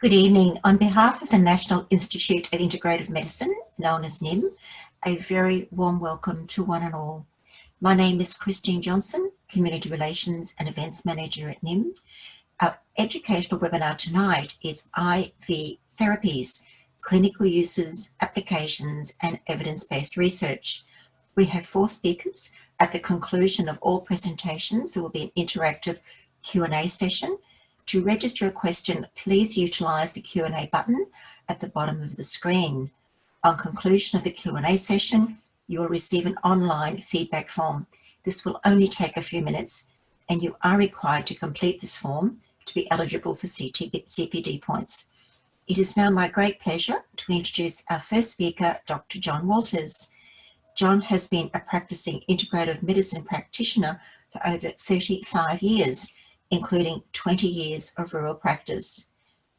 Good evening. On behalf of the National Institute of Integrative Medicine, known as NIIM, a very warm welcome to one and all. My name is Christine Johnson, Community Relations and Events Manager at NIIM. Our educational webinar tonight is IV Therapies, Clinical Uses, Applications and Evidence-Based Research. We have 4 speakers. At the conclusion of all presentations, there will be an interactive Q&A session. To register a question, please utilise the Q&A button at the bottom of the screen. On conclusion of the Q&A session, you will receive an online feedback form. This will only take a few minutes, and you are required to complete this form to be eligible for CPD points. It is now my great pleasure to introduce our first speaker, Dr. John Walters. John has been a practicing integrative medicine practitioner for over 35 years, including 20 years of rural practice.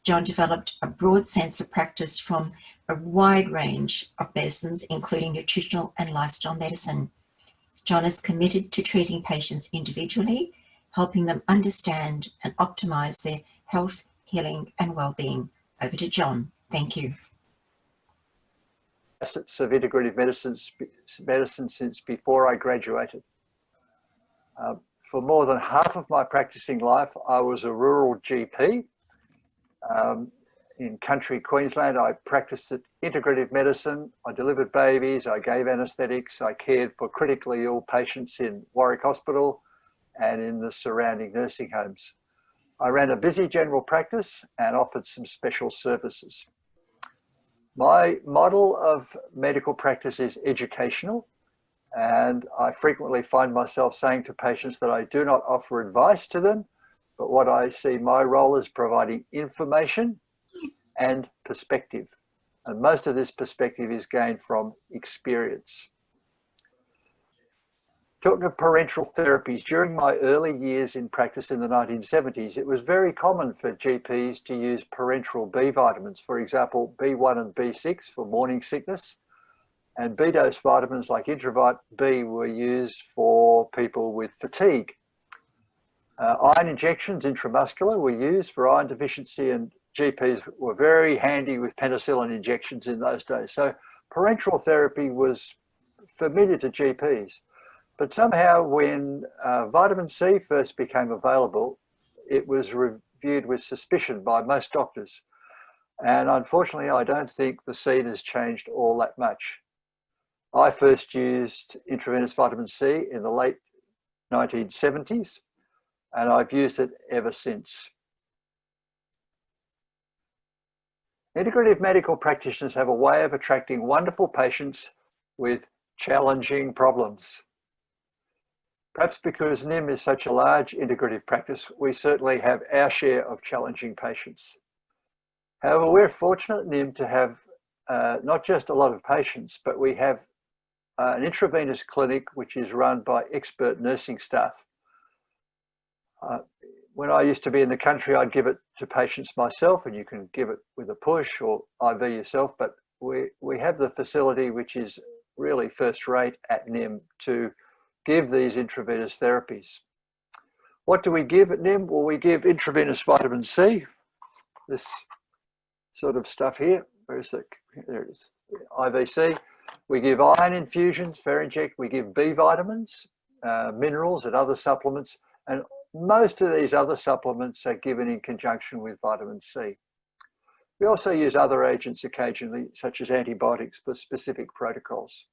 John developed a broad sense of practice from a wide range of medicines, including nutritional and lifestyle medicine. John is committed to treating patients individually, helping them understand and optimize their health, healing, and well-being. Over to John. Thank you. Facets of integrative medicine since before I graduated. For more than half of my practicing life, I was a rural GP. In country Queensland, I practiced integrative medicine. I delivered babies, I gave anaesthetics, I cared for critically ill patients in Warwick Hospital and in the surrounding nursing homes. I ran a busy general practice and offered some special services. My model of medical practice is educational, and I frequently find myself saying to patients that I do not offer advice to them, but what I see my role is providing information and perspective. And most of this perspective is gained from experience. Talking of parenteral therapies, during my early years in practice in the 1970s, it was very common for GPs to use parenteral B vitamins, for example, B1 and B6 for morning sickness, and B-dose vitamins like Intravite B were used for people with fatigue. Iron injections, intramuscular, were used for iron deficiency, and GPs were very handy with penicillin injections in those days. So parenteral therapy was familiar to GPs. But somehow when vitamin C first became available, it was reviewed with suspicion by most doctors. And unfortunately, I don't think the scene has changed all that much. I first used intravenous vitamin C in the late 1970s, and I've used it ever since. Integrative medical practitioners have a way of attracting wonderful patients with challenging problems. Perhaps because NIIM is such a large integrative practice, we certainly have our share of challenging patients. However, we're fortunate at NIIM to have not just a lot of patients, but we have an intravenous clinic which is run by expert nursing staff. When I used to be in the country, I'd give it to patients myself, and you can give it with a push or IV yourself, but we have the facility which is really first rate at NIIM to give these intravenous therapies. What do we give at NIIM? Well, we give intravenous vitamin C, this sort of stuff here. Where is it? There it is, IVC. We give iron infusions, Ferinject. We give B vitamins, minerals and other supplements, and most of these other supplements are given in conjunction with vitamin C. We also use other agents occasionally, such as antibiotics for specific protocols.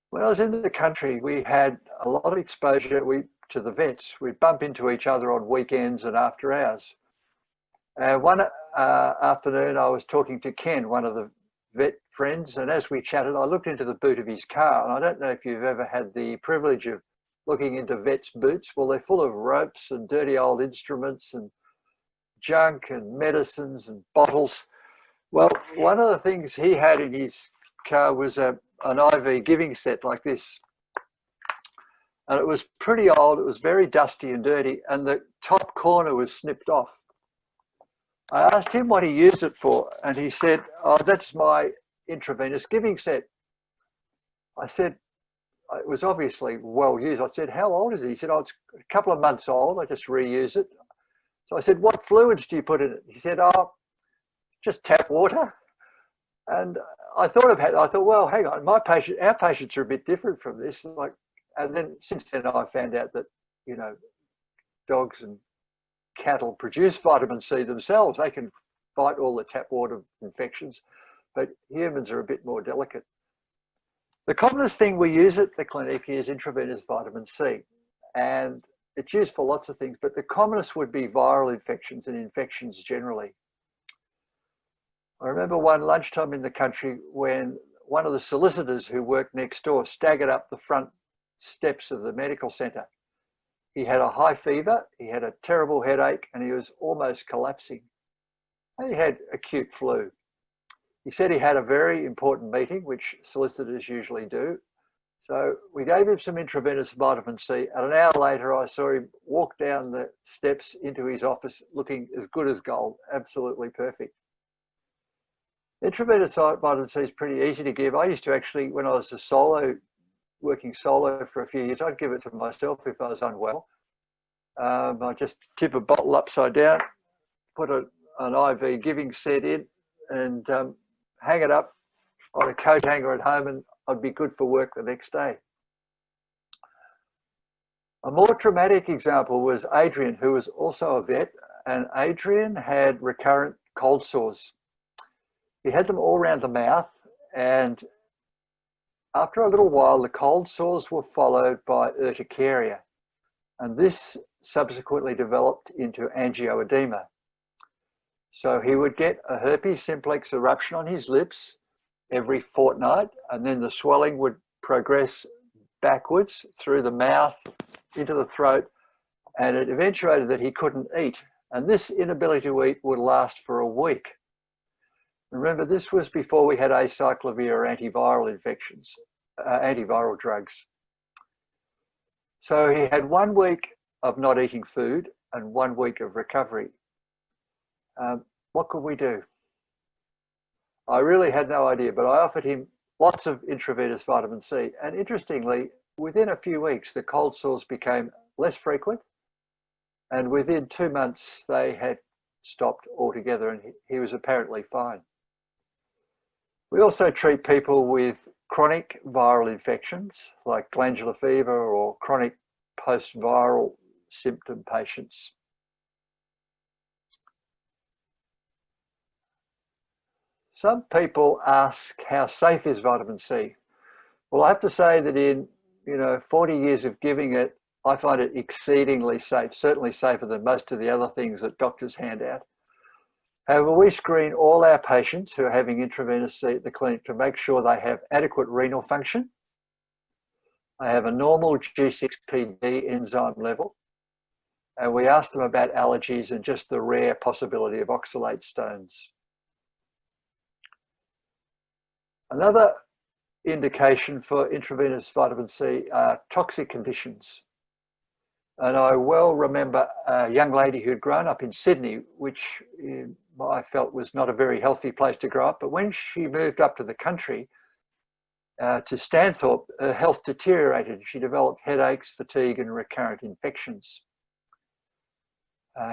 When I was in the country, we had a lot of exposure to the vets. We'd bump into each other on weekends and after hours. One afternoon, I was talking to Ken, one of the vet friends, and as we chatted, I looked into the boot of his car, and I don't know if you've ever had the privilege of looking into vets' boots. Well, they're full of ropes and dirty old instruments and junk and medicines and bottles. Well, one of the things he had in his car was an IV giving set like this. And it was pretty old, it was very dusty and dirty, and the top corner was snipped off. I asked him what he used it for, and he said, "Oh, that's my intravenous giving set." I said, it was obviously well used. I said, "How old is it?" He said, "Oh, it's a couple of months old. I just reuse it." So I said, what fluids do you put in it? He said, oh, just tap water. And I thought, well, hang on, our patients are a bit different from this. And then since then I found out that, dogs and cattle produce vitamin C themselves. They can fight all the tap water infections, but humans are a bit more delicate. The commonest thing we use at the clinic is intravenous vitamin C, and it's used for lots of things, but the commonest would be viral infections and infections generally. I remember one lunchtime in the country when one of the solicitors who worked next door staggered up the front steps of the medical centre. He had a high fever, he had a terrible headache, and he was almost collapsing. And he had acute flu. He said he had a very important meeting, which solicitors usually do. So we gave him some intravenous vitamin C, and an hour later I saw him walk down the steps into his office looking as good as gold, absolutely perfect. Intravenous vitamin C is pretty easy to give. I used to actually, when I was working solo for a few years, I'd give it to myself if I was unwell. I just tip a bottle upside down, put an IV giving set in, and hang it up on a coat hanger at home, and I'd be good for work the next day. A more dramatic example was Adrian, who was also a vet, and Adrian had recurrent cold sores. He had them all around the mouth, and after a little while, the cold sores were followed by urticaria, and this subsequently developed into angioedema. So he would get a herpes simplex eruption on his lips every fortnight, and then the swelling would progress backwards through the mouth into the throat, and it eventuated that he couldn't eat. And this inability to eat would last for a week. Remember, this was before we had acyclovir or antiviral drugs. So he had 1 week of not eating food and 1 week of recovery. What could we do? I really had no idea, but I offered him lots of intravenous vitamin C. And interestingly, within a few weeks, the cold sores became less frequent. And within 2 months, they had stopped altogether, and he was apparently fine. We also treat people with chronic viral infections like glandular fever or chronic post-viral symptom patients. Some people ask, how safe is vitamin C? Well, I have to say that in 40 years of giving it, I find it exceedingly safe, certainly safer than most of the other things that doctors hand out. However, we screen all our patients who are having intravenous C at the clinic to make sure they have adequate renal function, they have a normal G6PD enzyme level, and we ask them about allergies and just the rare possibility of oxalate stones. Another indication for intravenous vitamin C are toxic conditions. And I well remember a young lady who'd grown up in Sydney, which I felt was not a very healthy place to grow up. But when she moved up to the country, to Stanthorpe, her health deteriorated. She developed headaches, fatigue, and recurrent infections.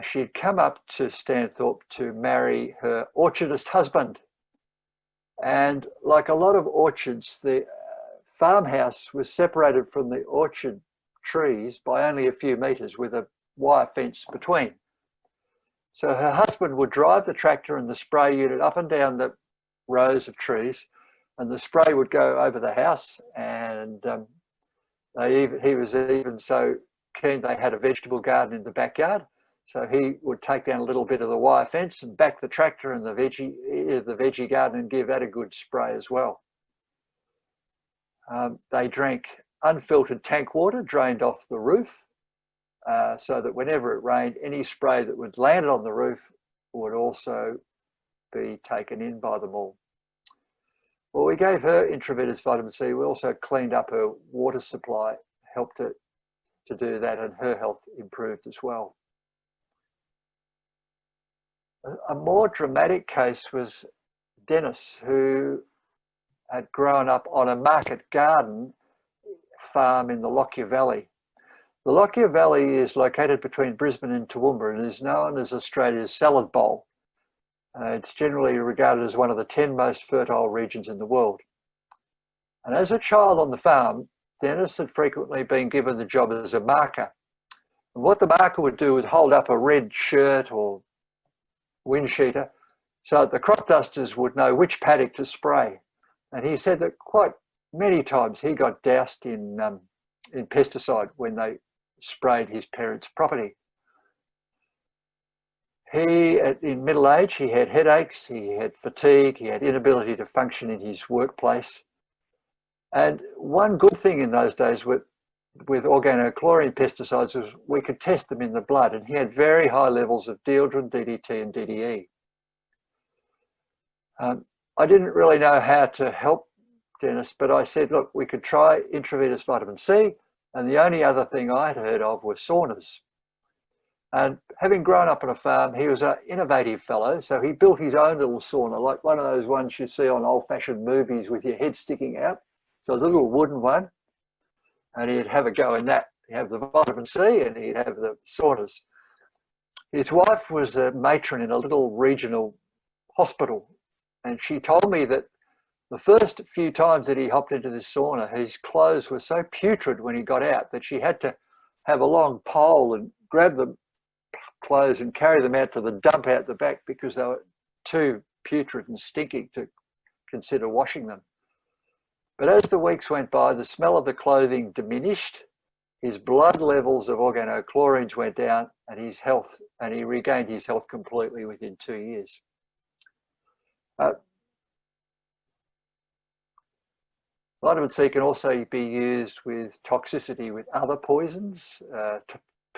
She had come up to Stanthorpe to marry her orchardist husband. And like a lot of orchards, the farmhouse was separated from the orchard trees by only a few metres with a wire fence between. So her husband would drive the tractor and the spray unit up and down the rows of trees, and the spray would go over the house. And he was even so keen they had a vegetable garden in the backyard. So he would take down a little bit of the wire fence and back the tractor and the veggie garden and give that a good spray as well. They drank unfiltered tank water drained off the roof, so that whenever it rained, any spray that would land on the roof would also be taken in by them all. Well, we gave her intravenous vitamin C. We also cleaned up her water supply, helped her to do that, and her health improved as well. A more dramatic case was Dennis, who had grown up on a market garden farm in the Lockyer Valley. The Lockyer Valley is located between Brisbane and Toowoomba and is known as Australia's salad bowl. It's generally regarded as one of the 10 most fertile regions in the world. And as a child on the farm, Dennis had frequently been given the job as a marker. And what the marker would do is hold up a red shirt or wind sheeter so that the crop dusters would know which paddock to spray. And he said that quite many times he got doused in pesticide when they sprayed his parents' property. In middle age, he had headaches, he had fatigue, he had inability to function in his workplace. And one good thing in those days with organochlorine pesticides was we could test them in the blood, and he had very high levels of dieldrin, DDT and DDE. I didn't really know how to help Dennis, but I said, look, we could try intravenous vitamin C, and the only other thing I'd heard of was saunas. And having grown up on a farm, he was an innovative fellow, so he built his own little sauna, like one of those ones you see on old-fashioned movies with your head sticking out. So it was a little wooden one, and he'd have a go in that. He'd have the vitamin C and he'd have the saunas. His wife was a matron in a little regional hospital, and she told me that the first few times that he hopped into this sauna, his clothes were so putrid when he got out that she had to have a long pole and grab the clothes and carry them out to the dump out the back because they were too putrid and stinking to consider washing them. But as the weeks went by, the smell of the clothing diminished, his blood levels of organochlorines went down, and he regained his health completely within 2 years. Vitamin C can also be used with toxicity with other poisons,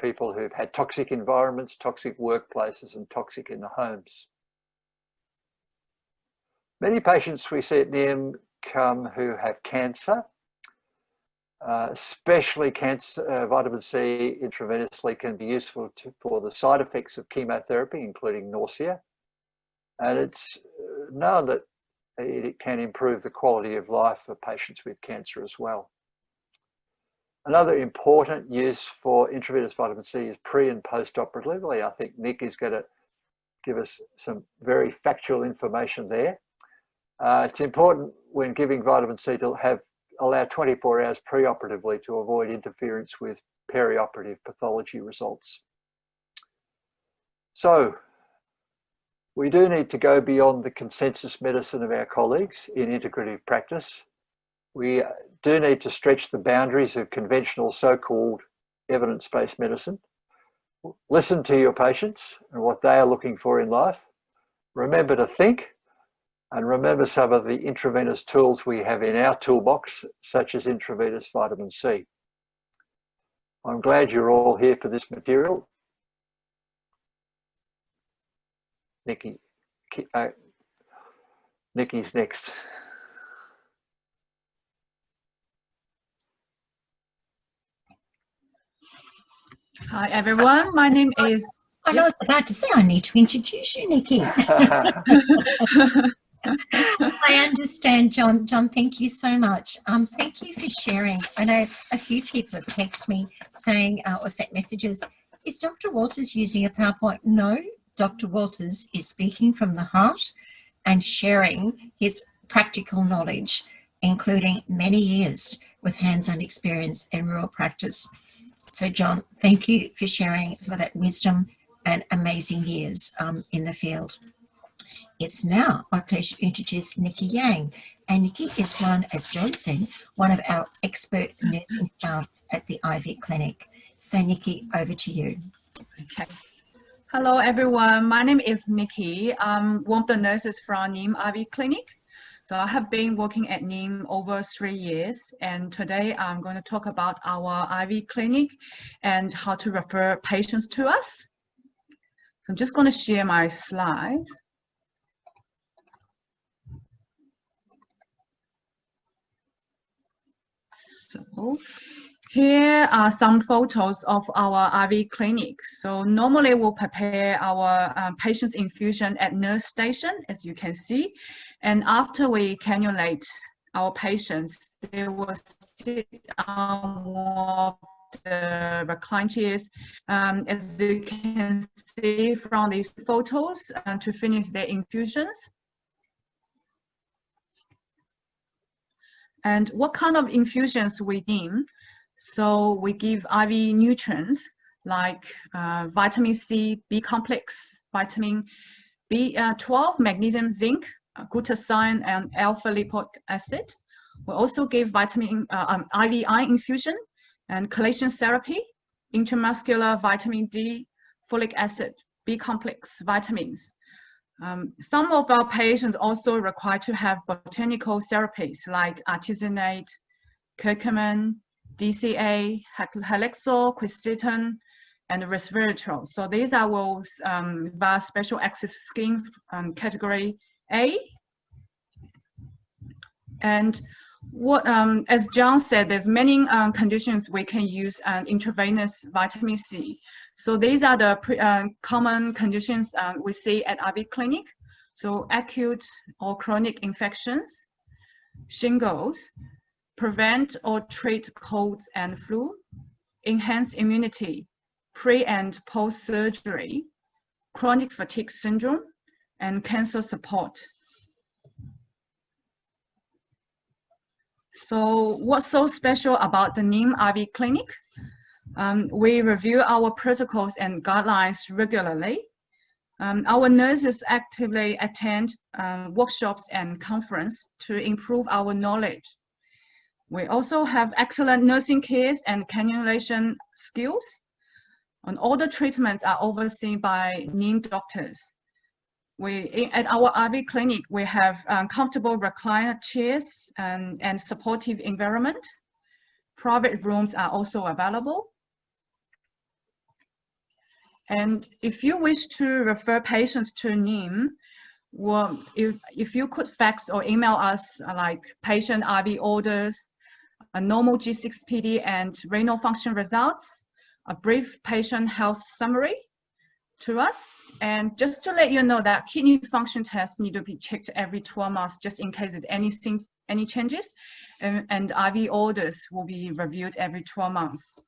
people who've had toxic environments, toxic workplaces, and toxic in the homes. Many patients we see at NIIM come who have cancer, especially cancer. Vitamin C intravenously can be useful for the side effects of chemotherapy, including nausea. And it's known that it can improve the quality of life for patients with cancer as well. Another important use for intravenous vitamin C is pre and post-operatively. I think Nick is going to give us some very factual information there. It's important when giving vitamin C to allow 24 hours pre-operatively to avoid interference with perioperative pathology results. So we do need to go beyond the consensus medicine of our colleagues in integrative practice. We do need to stretch the boundaries of conventional so-called evidence-based medicine. Listen to your patients and what they are looking for in life. Remember to think, and remember some of the intravenous tools we have in our toolbox, such as intravenous vitamin C. I'm glad you're all here for this material. Nikki's next. Hi everyone, my name is... I was about to say I need to introduce you, Nikki. I understand, John. John, thank you so much. Thank you for sharing. I know a few people have texted me saying or sent messages, is Dr. Walters using a PowerPoint? No, Dr. Walters is speaking from the heart and sharing his practical knowledge, including many years with hands-on experience in rural practice. So, John, thank you for sharing some of that wisdom and amazing years in the field. It's now my pleasure to introduce Nikki Yang. And Nikki is as John said, one of our expert nursing staff at the IV clinic. So, Nikki, over to you. Okay. Hello, everyone. My name is Nikki. I'm one of the nurses from NIIM IV clinic. So I have been working at NIIM over 3 years, and today I'm going to talk about our IV clinic and how to refer patients to us. I'm just going to share my slides. So here are some photos of our IV clinic. So normally we'll prepare our patient's infusion at nurse station, as you can see. And after we cannulate our patients, they will sit on one of the reclined chairs, as you can see from these photos, to finish their infusions. And what kind of infusions we NIIM? So we give IV nutrients like vitamin C, B complex, vitamin B12, magnesium, zinc, glutathione, and alpha lipoic acid. We also give vitamin IV iron infusion and chelation therapy, intramuscular vitamin D, folic acid, B complex vitamins. Some of our patients also require to have botanical therapies like artesunate, curcumin, DCA, Helixol, quercetin, and resveratrol. So these are our via special access scheme category A. And what, as John said, there's many conditions we can use intravenous vitamin C. So these are the common conditions we see at IV clinic. So acute or chronic infections, shingles, prevent or treat colds and flu, enhance immunity, pre and post-surgery, chronic fatigue syndrome, and cancer support. So what's so special about the NIIM IV clinic? We review our protocols and guidelines regularly. Our nurses actively attend workshops and conferences to improve our knowledge. We also have excellent nursing cares and cannulation skills. And all the treatments are overseen by NIIM doctors. At our IV clinic, we have comfortable recliner chairs and supportive environment. Private rooms are also available. And if you wish to refer patients to NIIM, well, if you could fax or email us like patient IV orders, a normal G6PD and renal function results, a brief patient health summary to us. And just to let you know that kidney function tests need to be checked every 12 months, just in case there's any changes, and IV orders will be reviewed every 12 months.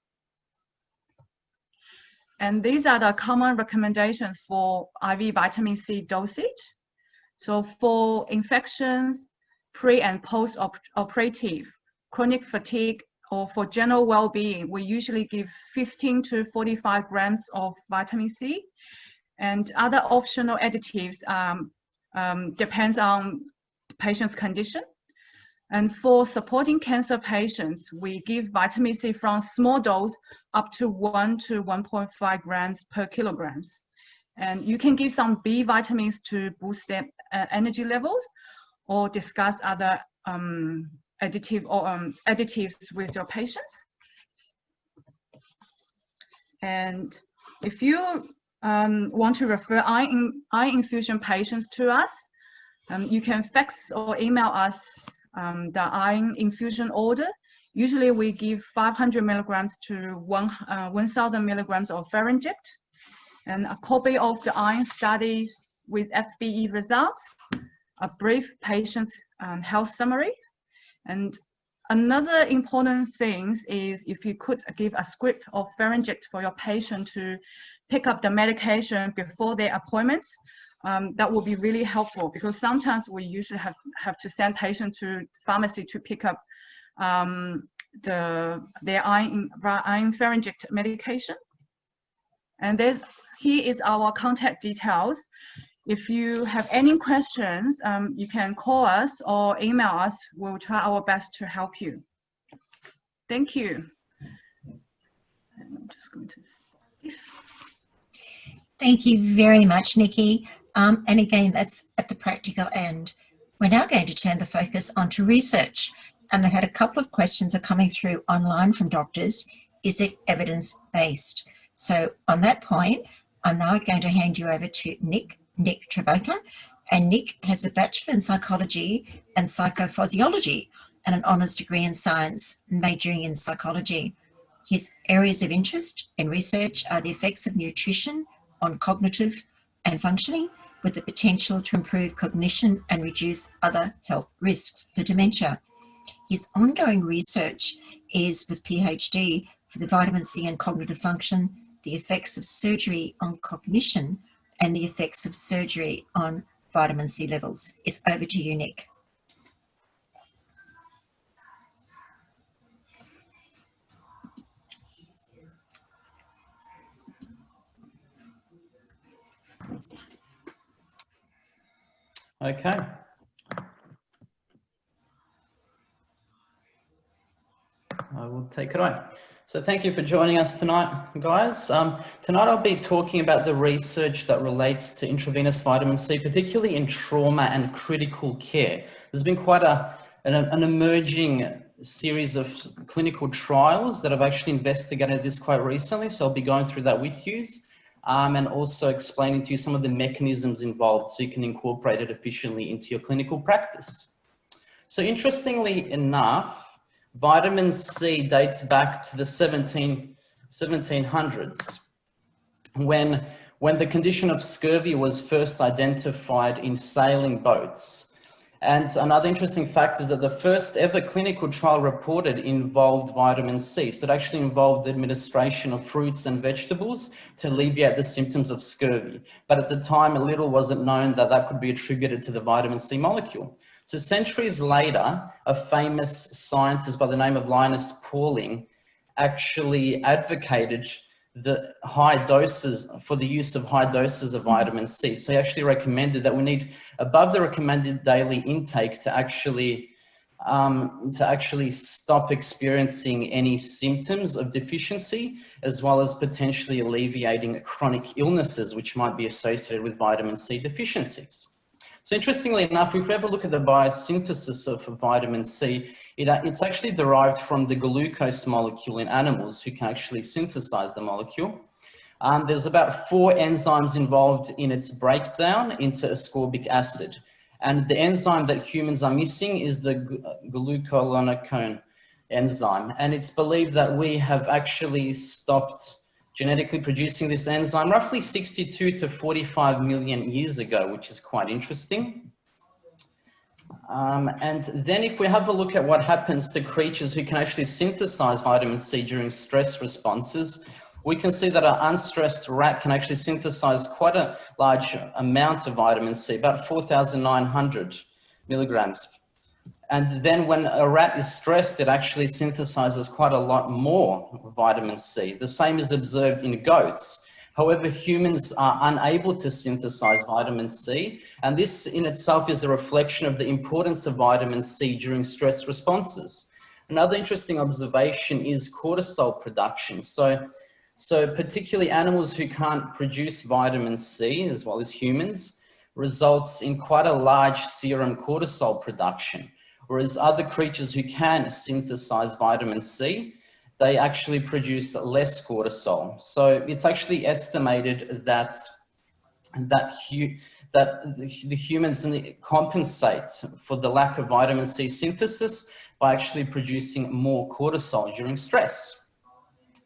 And these are the common recommendations for IV vitamin C dosage. So for infections, pre and post-operative, chronic fatigue, or for general well-being, we usually give 15 to 45 grams of vitamin C. And other optional additives depends on the patient's condition. And for supporting cancer patients, we give vitamin C from small dose up to 1 to 1.5 grams per kilograms. And you can give some B vitamins to boost their energy levels, or discuss other additives with your patients. And if you want to refer iron infusion patients to us, you can fax or email us the iron infusion order. Usually we give 500 milligrams to 1,000 milligrams of pharyngeate, and a copy of the iron studies with FBE results, a brief patient's health summary. And another important thing is if you could give a script of pharyngeate for your patient to pick up the medication before their appointments, that will be really helpful, because sometimes we usually have to send patients to pharmacy to pick up their iron pharyngeate medication. And here is our contact details. If you have any questions, you can call us or email us. We'll try our best to help you. Thank you. And I'm just going to this. Thank you very much, Nikki. And again, that's at the practical end. We're now going to turn the focus onto research. And I've had a couple of questions are coming through online from doctors. Is it evidence-based? So on that point, I'm now going to hand you over to Nick Treboka. And Nick has a Bachelor in Psychology and Psychophysiology and an honours degree in science, majoring in psychology. His areas of interest in research are the effects of nutrition on cognitive and functioning, with the potential to improve cognition and reduce other health risks for dementia. His ongoing research is with PhD for the vitamin C and cognitive function, the effects of surgery on cognition, and the effects of surgery on vitamin C levels. It's over to you, Nick. Okay. I will take it on. So thank you for joining us tonight, guys. Tonight I'll be talking about the research that relates to intravenous vitamin C, particularly in trauma and critical care. There's been quite an emerging series of clinical trials that have actually investigated this quite recently, so I'll be going through that with you. And also explaining to you some of the mechanisms involved so you can incorporate it efficiently into your clinical practice. So interestingly enough, vitamin C dates back to the 1700s when the condition of scurvy was first identified in sailing boats. And another interesting fact is that the first ever clinical trial reported involved vitamin C. So it actually involved the administration of fruits and vegetables to alleviate the symptoms of scurvy. But at the time, little wasn't known that that could be attributed to the vitamin C molecule. So centuries later, a famous scientist by the name of Linus Pauling actually advocated the high doses for the use of high doses of vitamin C. So he actually recommended that we need above the recommended daily intake to actually stop experiencing any symptoms of deficiency, as well as potentially alleviating chronic illnesses which might be associated with vitamin C deficiencies. So interestingly enough, if we ever look at the biosynthesis of vitamin C, it's actually derived from the glucose molecule in animals who can actually synthesize the molecule. There's about 4 enzymes involved in its breakdown into ascorbic acid. And the enzyme that humans are missing is the glucoronidase enzyme. And it's believed that we have actually stopped genetically producing this enzyme roughly 62 to 45 million years ago, which is quite interesting. And then if we have a look at what happens to creatures who can actually synthesize vitamin C during stress responses, we can see that an unstressed rat can actually synthesize quite a large amount of vitamin C, about 4,900 milligrams. And then when a rat is stressed, it actually synthesizes quite a lot more vitamin C. The same is observed in goats. However, humans are unable to synthesize vitamin C, and this in itself is a reflection of the importance of vitamin C during stress responses. Another interesting observation is cortisol production. So particularly animals who can't produce vitamin C, as well as humans, results in quite a large serum cortisol production. Whereas other creatures who can synthesize vitamin C, they actually produce less cortisol. So it's actually estimated that the humans compensate for the lack of vitamin C synthesis by actually producing more cortisol during stress.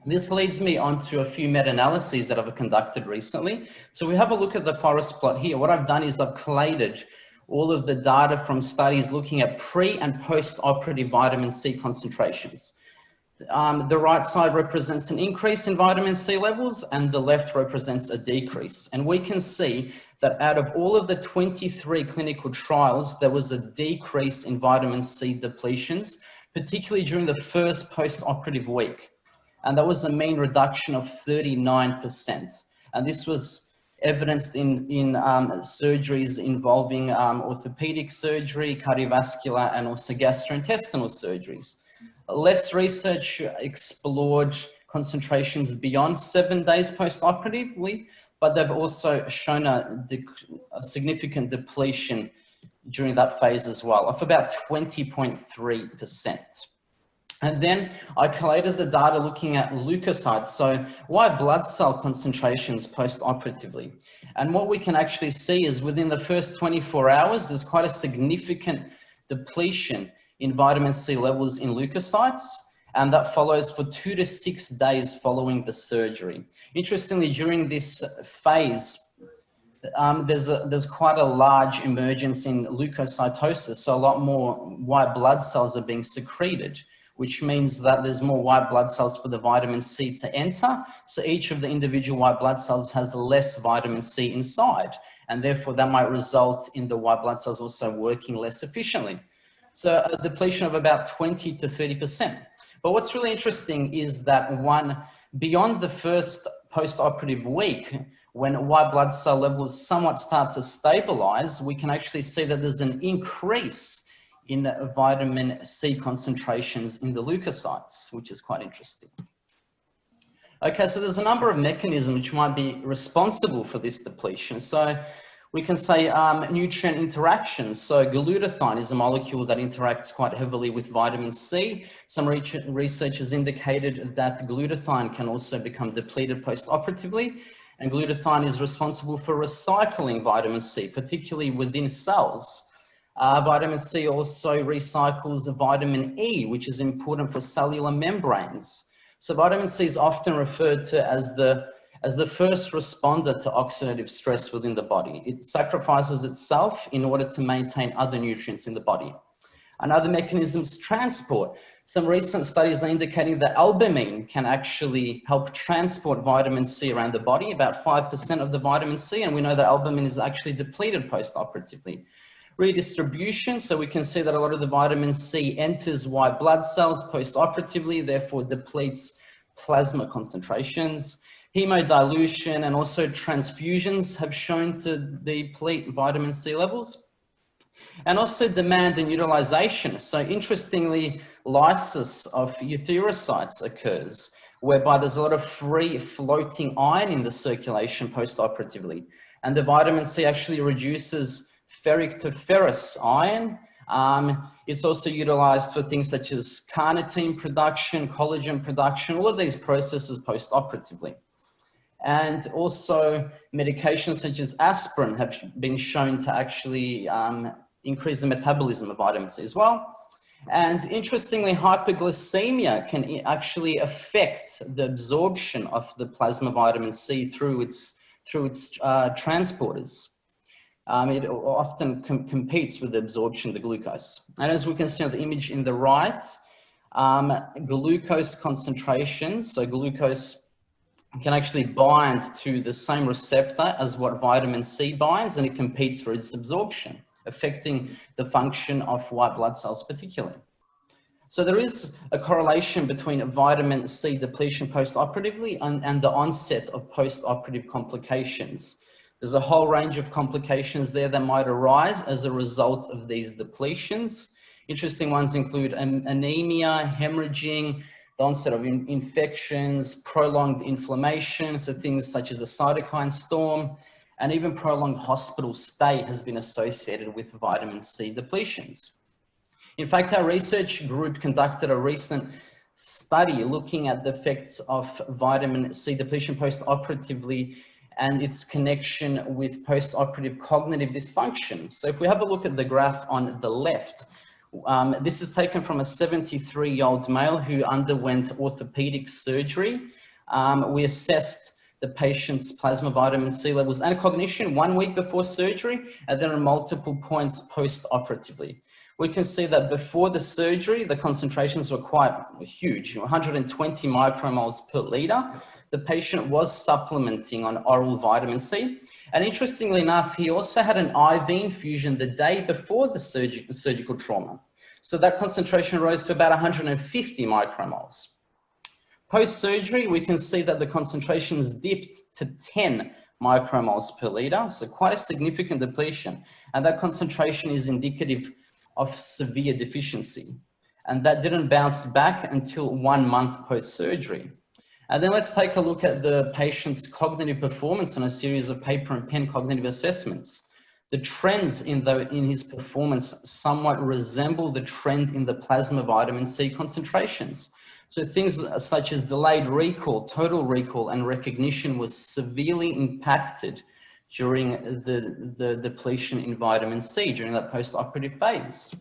This leads me on to a few meta-analyses that I've conducted recently. So we have a look at the forest plot here. What I've done is I've collated all of the data from studies looking at pre and post-operative vitamin C concentrations. The right side represents an increase in vitamin C levels and the left represents a decrease. And we can see that out of all of the 23 clinical trials, there was a decrease in vitamin C depletions, particularly during the first post-operative week. And that was a mean reduction of 39%. And this was evidenced in surgeries involving orthopedic surgery, cardiovascular, and also gastrointestinal surgeries. Less research explored concentrations beyond 7 days post-operatively, but they've also shown a significant depletion during that phase as well, of about 20.3%. And then I collated the data looking at leukocytes, so white blood cell concentrations post-operatively. And what we can actually see is within the first 24 hours, there's quite a significant depletion in vitamin C levels in leukocytes, and that follows for 2 to 6 days following the surgery. Interestingly, during this phase, there's quite a large emergence in leukocytosis, so a lot more white blood cells are being secreted, which means that there's more white blood cells for the vitamin C to enter. So each of the individual white blood cells has less vitamin C inside, and therefore that might result in the white blood cells also working less efficiently. So a depletion of about 20 to 30%. But what's really interesting is that beyond the first post-operative week, when white blood cell levels somewhat start to stabilize, we can actually see that there's an increase in vitamin C concentrations in the leukocytes, which is quite interesting. Okay, so there's a number of mechanisms which might be responsible for this depletion. So we can say nutrient interactions. So glutathione is a molecule that interacts quite heavily with vitamin C. Some research has indicated that glutathione can also become depleted post-operatively. And glutathione is responsible for recycling vitamin C, particularly within cells. Vitamin C also recycles vitamin E, which is important for cellular membranes. So vitamin C is often referred to as the first responder to oxidative stress within the body. It sacrifices itself in order to maintain other nutrients in the body. Another mechanism is transport. Some recent studies are indicating that albumin can actually help transport vitamin C around the body, about 5% of the vitamin C, and we know that albumin is actually depleted post-operatively. Redistribution, so we can see that a lot of the vitamin C enters white blood cells post-operatively, therefore depletes plasma concentrations. Hemodilution and also transfusions have shown to deplete vitamin C levels. And also demand and utilization. So interestingly, lysis of erythrocytes occurs, whereby there's a lot of free floating iron in the circulation post-operatively. And the vitamin C actually reduces ferric to ferrous iron. It's also utilized for things such as carnitine production, collagen production, all of these processes post-operatively. And also medications such as aspirin have been shown to actually increase the metabolism of vitamin C as well. And interestingly, hyperglycemia can actually affect the absorption of the plasma vitamin C through its transporters. It often competes with the absorption of the glucose. And as we can see on the image in the right, glucose concentrations, so glucose can actually bind to the same receptor as what vitamin C binds, and it competes for its absorption, affecting the function of white blood cells particularly. So there is a correlation between vitamin C depletion post-operatively and the onset of post-operative complications. There's a whole range of complications there that might arise as a result of these depletions. Interesting ones include anemia, hemorrhaging, the onset of infections, prolonged inflammation, so things such as a cytokine storm, and even prolonged hospital stay has been associated with vitamin C depletions. In fact, our research group conducted a recent study looking at the effects of vitamin C depletion post-operatively and its connection with post-operative cognitive dysfunction. So if we have a look at the graph on the left, this is taken from a 73-year-old male who underwent orthopedic surgery. We assessed the patient's plasma vitamin C levels and cognition 1 week before surgery, and then at multiple points post-operatively. We can see that before the surgery, the concentrations were quite huge, 120 micromoles per liter. The patient was supplementing on oral vitamin C. And interestingly enough, he also had an IV infusion the day before the surgical trauma. So that concentration rose to about 150 micromoles. Post-surgery, we can see that the concentrations dipped to 10 micromoles per liter, so quite a significant depletion. And that concentration is indicative of severe deficiency. And that didn't bounce back until 1 month post-surgery. And then let's take a look at the patient's cognitive performance on a series of paper and pen cognitive assessments. The trends in his performance somewhat resemble the trend in the plasma vitamin C concentrations. So things such as delayed recall, total recall, and recognition was severely impacted during the depletion in vitamin C during that post-operative phase.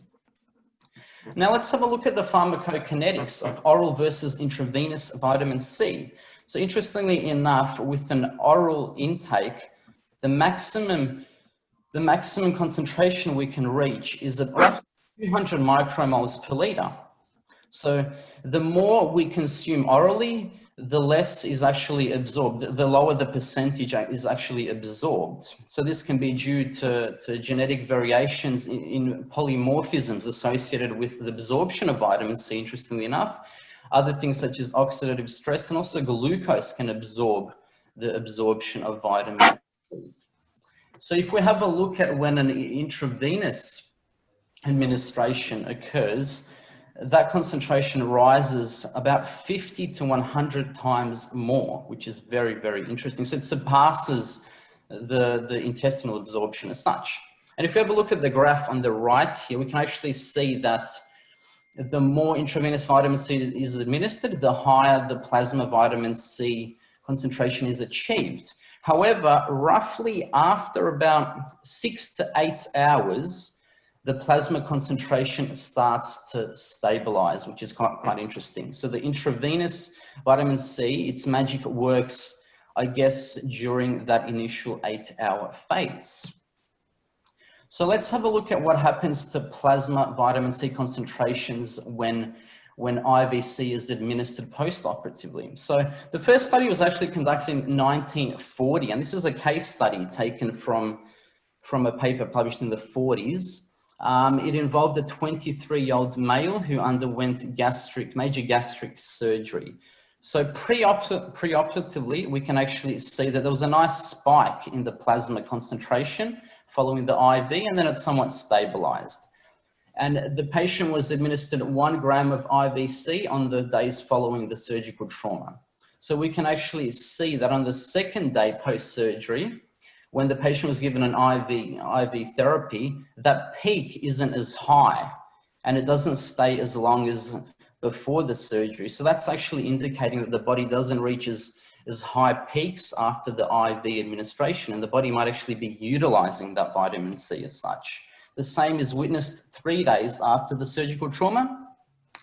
Now let's have a look at the pharmacokinetics of oral versus intravenous vitamin C. So interestingly enough, with an oral intake, the maximum concentration we can reach is about 200 micromoles per liter. So the more we consume orally, the less is actually absorbed, the lower the percentage is actually absorbed. So this can be due to genetic variations in polymorphisms associated with the absorption of vitamin C, interestingly enough. Other things such as oxidative stress and also glucose can absorb the absorption of vitamin C. So if we have a look at when an intravenous administration occurs, that concentration rises about 50 to 100 times more, which is very, very interesting. So it surpasses the intestinal absorption as such. And if we have a look at the graph on the right here, we can actually see that the more intravenous vitamin C is administered, the higher the plasma vitamin C concentration is achieved. However, roughly after about 6 to 8 hours, the plasma concentration starts to stabilize, which is quite interesting. So the intravenous vitamin C, its magic works, I guess, during that initial 8-hour phase. So let's have a look at what happens to plasma vitamin C concentrations when IVC is administered post-operatively. So the first study was actually conducted in 1940, and this is a case study taken from a paper published in the 40s. It involved a 23-year-old male who underwent major gastric surgery. So preoperatively, we can actually see that there was a nice spike in the plasma concentration following the IV, and then it somewhat stabilized. And the patient was administered 1 gram of IVC on the days following the surgical trauma. So we can actually see that on the second day post-surgery, when the patient was given an IV therapy, that peak isn't as high and it doesn't stay as long as before the surgery. So that's actually indicating that the body doesn't reach as high peaks after the IV administration, and the body might actually be utilizing that vitamin C as such. The same is witnessed 3 days after the surgical trauma.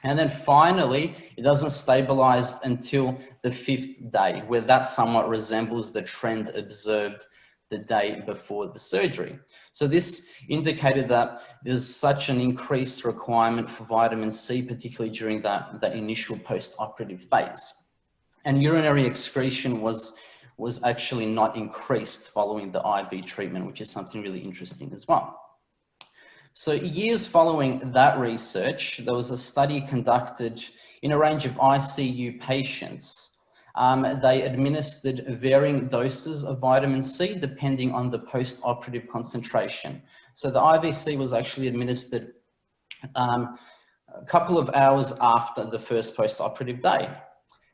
And then finally, it doesn't stabilize until the 5th day, where that somewhat resembles the trend observed the day before the surgery. So this indicated that there's such an increased requirement for vitamin C, particularly during that initial post-operative phase. And urinary excretion was actually not increased following the IV treatment, which is something really interesting as well. So years following that research, there was a study conducted in a range of ICU patients. They administered varying doses of vitamin C depending on the post-operative concentration. So the IVC was actually administered a couple of hours after the first post-operative day.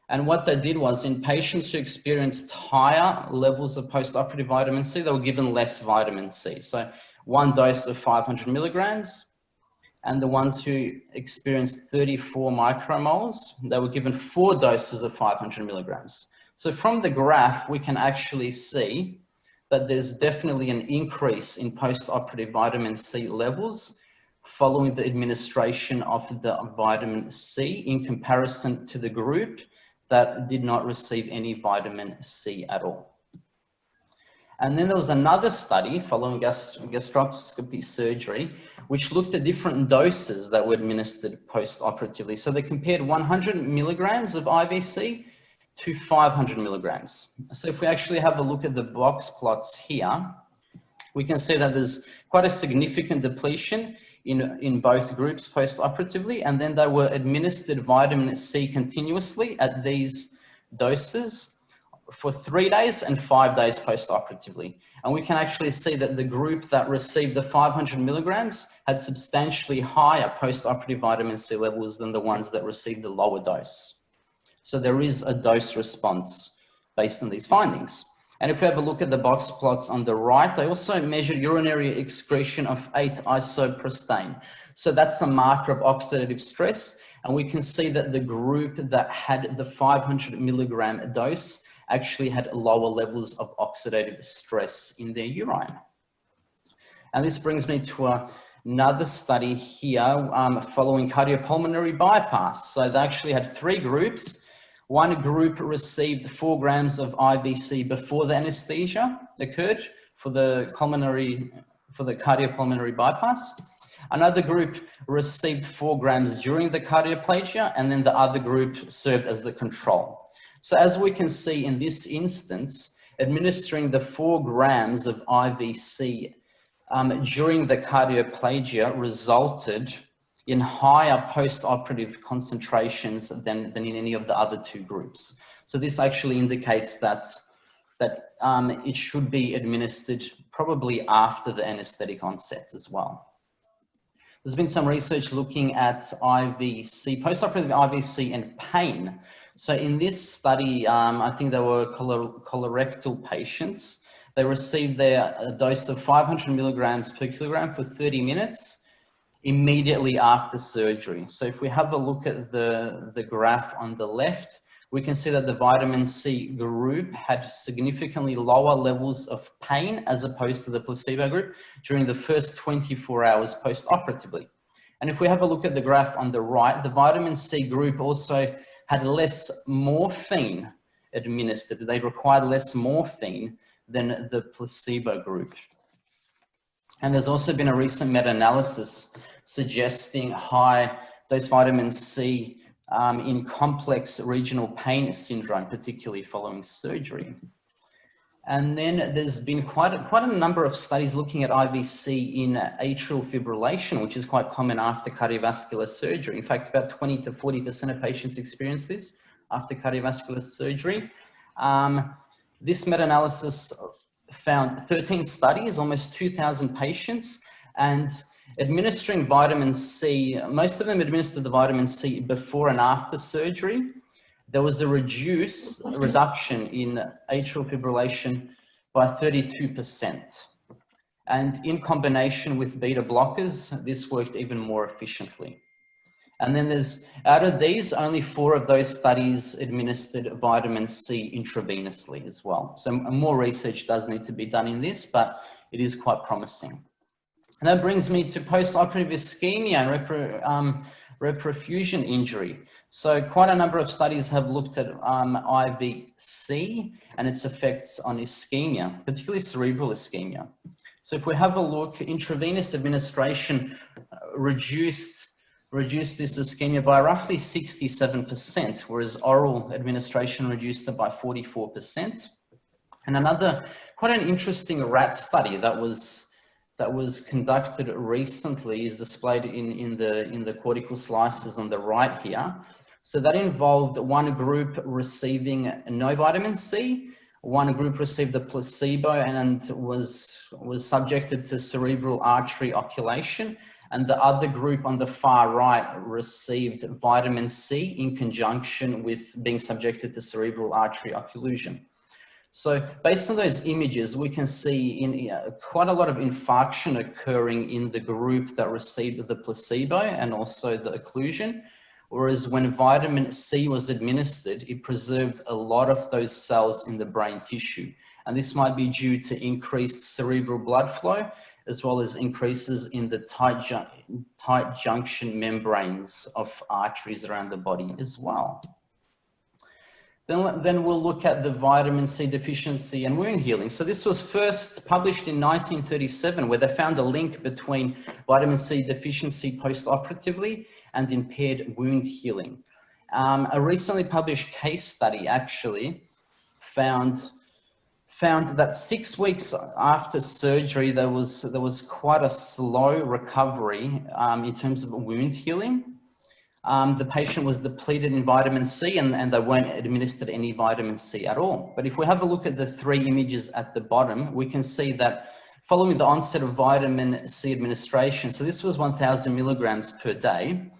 And what they did was, in patients who experienced higher levels of post-operative vitamin C, they were given less vitamin C. So 1 dose of 500 milligrams. And the ones who experienced 34 micromoles, they were given 4 doses of 500 milligrams. So from the graph, we can actually see that there's definitely an increase in post-operative vitamin C levels following the administration of the vitamin C in comparison to the group that did not receive any vitamin C at all. And then there was another study following gastroscopy surgery, which looked at different doses that were administered post-operatively. So they compared 100 milligrams of IVC to 500 milligrams. So if we actually have a look at the box plots here, we can see that there's quite a significant depletion in both groups post-operatively, and then they were administered vitamin C continuously at these doses for 3 days and 5 days post-operatively. And we can actually see that the group that received the 500 milligrams had substantially higher post-operative vitamin C levels than the ones that received the lower dose. So there is a dose response based on these findings. And if we have a look at the box plots on the right, they also measured urinary excretion of 8-isoprostane. So that's a marker of oxidative stress. And we can see that the group that had the 500 milligram dose actually had lower levels of oxidative stress in their urine. And this brings me to another study here following cardiopulmonary bypass. So they actually had 3 groups. One group received 4 grams of IVC before the anesthesia occurred for the cardiopulmonary bypass. Another group received 4 grams during the cardioplegia, and then the other group served as the control. So as we can see in this instance, administering the 4 grams of IVC during the cardioplegia resulted in higher post-operative concentrations than in any of the other 2 groups. So this actually indicates that it should be administered probably after the anesthetic onset as well. There's been some research looking at IVC, post-operative IVC and pain. So in this study, I think there were colorectal patients. They received their dose of 500 milligrams per kilogram for 30 minutes immediately after surgery. So if we have a look at the graph on the left, we can see that the vitamin C group had significantly lower levels of pain as opposed to the placebo group during the first 24 hours post-operatively. And if we have a look at the graph on the right, the vitamin C group also had less morphine administered. They required less morphine than the placebo group. And there's also been a recent meta-analysis suggesting high dose vitamin C in complex regional pain syndrome, particularly following surgery. And then there's been quite a number of studies looking at IVC in atrial fibrillation, which is quite common after cardiovascular surgery. In fact, about 20 to 40% of patients experience this after cardiovascular surgery. This meta-analysis found 13 studies, almost 2,000 patients, and administering vitamin C, most of them administered the vitamin C before and after surgery. There was a reduction in atrial fibrillation by 32%. And in combination with beta blockers, this worked even more efficiently. And then out of these, only 4 of those studies administered vitamin C intravenously as well. So more research does need to be done in this, but it is quite promising. And that brings me to post-operative ischemia and reperfusion injury. So quite a number of studies have looked at IVC and its effects on ischemia, particularly cerebral ischemia. So if we have a look, intravenous administration reduced this ischemia by roughly 67%, whereas oral administration reduced it by 44%. And another, quite an interesting rat study that was conducted recently is displayed in the cortical slices on the right here. So that involved one group receiving no vitamin C, one group received the placebo and was subjected to cerebral artery occultation, and the other group on the far right received vitamin C in conjunction with being subjected to cerebral artery occlusion. So based on those images, we can see quite a lot of infarction occurring in the group that received the placebo and also the occlusion. Whereas when vitamin C was administered, it preserved a lot of those cells in the brain tissue. And this might be due to increased cerebral blood flow, as well as increases in the tight junction membranes of arteries around the body as well. Then we'll look at the vitamin C deficiency and wound healing. So this was first published in 1937, where they found a link between vitamin C deficiency post-operatively and impaired wound healing. A recently published case study actually found that 6 weeks after surgery, there was quite a slow recovery in terms of wound healing. The patient was depleted in vitamin C and they weren't administered any vitamin C at all. But if we have a look at the 3 images at the bottom, we can see that following the onset of vitamin C administration, so this was 1,000 milligrams per day,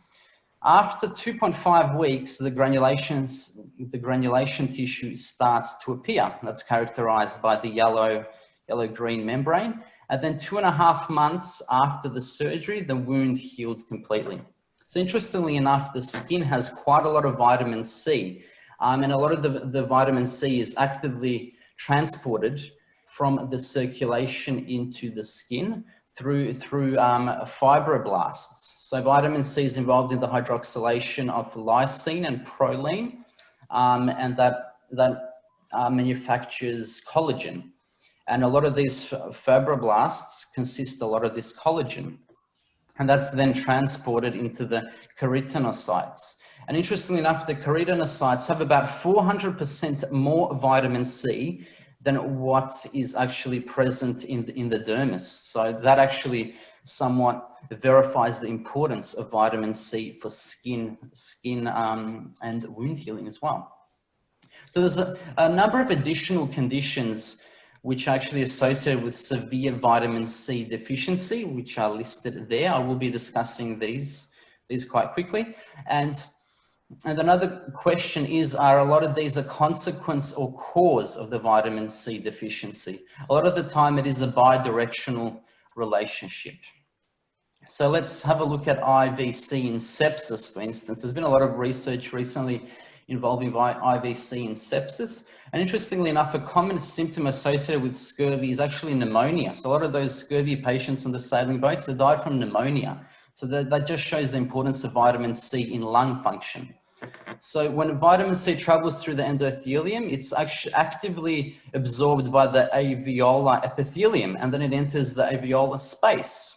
after 2.5 weeks, the granulation tissue starts to appear. That's characterized by the yellow-green membrane. And then 2.5 months after the surgery, the wound healed completely. So interestingly enough, the skin has quite a lot of vitamin C, and a lot of the vitamin C is actively transported from the circulation into the skin through fibroblasts. So vitamin C is involved in the hydroxylation of lysine and proline, and that manufactures collagen. And a lot of these fibroblasts consist a lot of this collagen. and that's then transported into the keratinocytes. And interestingly enough, the keratinocytes have about 400% more vitamin C than what is actually present in the dermis. So that actually somewhat verifies the importance of vitamin C for skin and wound healing as well. So there's a number of additional conditions which are actually associated with severe vitamin C deficiency, which are listed there. I will be discussing these quite quickly. And another question is, are a lot of these a consequence or cause of the vitamin C deficiency? A lot of the time it is a bidirectional relationship. So let's have a look at IVC in sepsis, for instance. There's been a lot of research recently involving IVC in sepsis. And interestingly enough, a common symptom associated with scurvy is actually pneumonia. So a lot of those scurvy patients on the sailing boats, they died from pneumonia. So that just shows the importance of vitamin C in lung function. So when vitamin C travels through the endothelium, it's actually actively absorbed by the alveolar epithelium, and then it enters the alveolar space.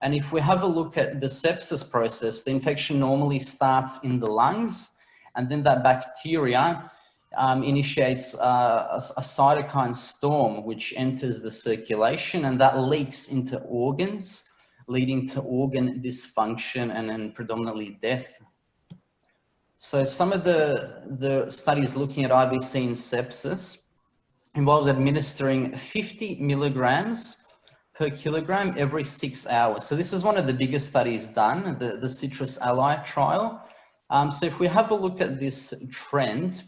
And if we have a look at the sepsis process, the infection normally starts in the lungs, and then that bacteria initiates a cytokine storm, which enters the circulation, and that leaks into organs, leading to organ dysfunction and then predominantly death. So some of the studies looking at IVC in sepsis involved administering 50 milligrams per kilogram every 6 hours. So this is one of the biggest studies done, the Citrus Ally trial. So if we have a look at this trend,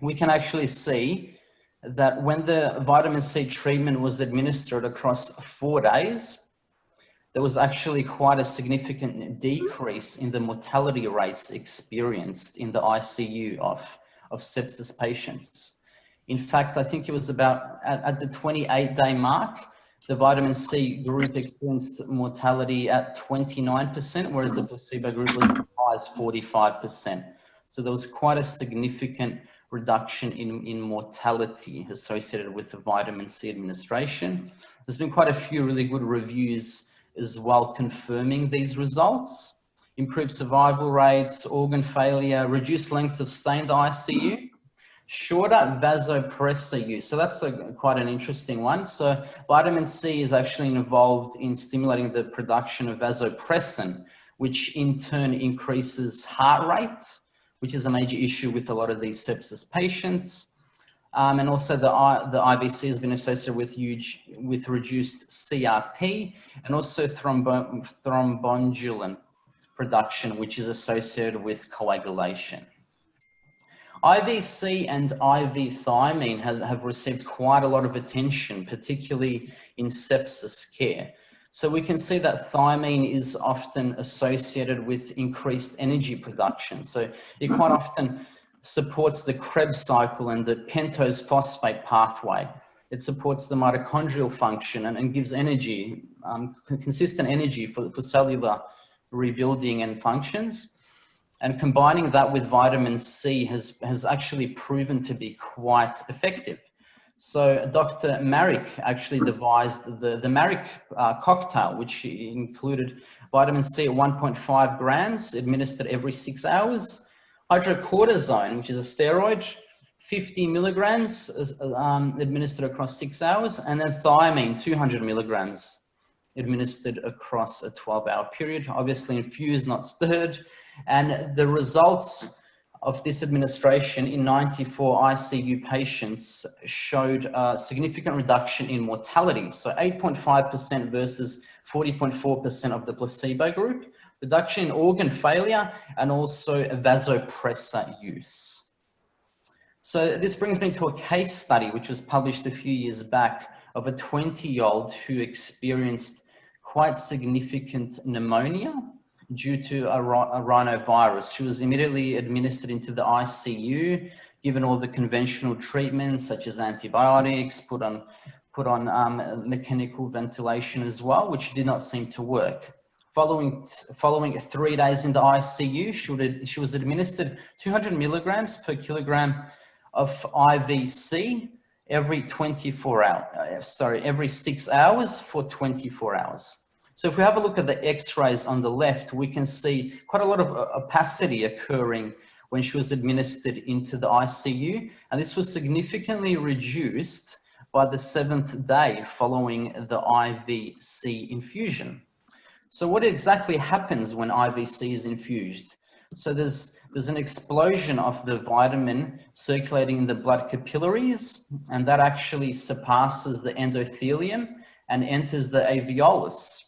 we can actually see that when the vitamin C treatment was administered across 4 days, there was actually quite a significant decrease in the mortality rates experienced in the ICU of sepsis patients. In fact, I think it was about at the 28-day mark, the vitamin C group experienced mortality at 29%, whereas the placebo group was as high as 45%. So there was quite a significant reduction in mortality associated with the vitamin C administration. There's been quite a few really good reviews as well confirming these results. Improved survival rates, organ failure, reduced length of stay in the ICU, shorter vasopressor use. So that's quite an interesting one. So vitamin C is actually involved in stimulating the production of vasopressin, which in turn increases heart rate, which is a major issue with a lot of these sepsis patients. And also the IVC has been associated with reduced CRP and also thrombonulin production, which is associated with coagulation. IVC and IV thiamine have received quite a lot of attention, particularly in sepsis care. So we can see that thiamine is often associated with increased energy production. So it quite often supports the Krebs cycle and the pentose phosphate pathway. It supports the mitochondrial function and gives energy, consistent energy for cellular rebuilding and functions. And combining that with vitamin C has actually proven to be quite effective. So Dr. Marek actually devised the Marek cocktail, which included vitamin C at 1.5 grams administered every 6 hours, hydrocortisone, which is a steroid, 50 milligrams administered across 6 hours, and then thiamine, 200 milligrams administered across a 12-hour period, obviously infused, not stirred. And the results of this administration in 94 ICU patients showed a significant reduction in mortality. So 8.5% versus 40.4% of the placebo group, reduction in organ failure, and also a vasopressor use. So this brings me to a case study which was published a few years back of a 20-year-old who experienced quite significant pneumonia due to a rhinovirus. She was immediately administered into the ICU, given all the conventional treatments such as antibiotics, put on mechanical ventilation as well, which did not seem to work. Following 3 days in the ICU, she was administered 200 milligrams per kilogram of IVC every 6 hours for 24 hours. So if we have a look at the x-rays on the left, we can see quite a lot of opacity occurring when she was administered into the ICU. And this was significantly reduced by the 7th day following the IVC infusion. So what exactly happens when IVC is infused? So there's an explosion of the vitamin circulating in the blood capillaries, and that actually surpasses the endothelium and enters the alveolus.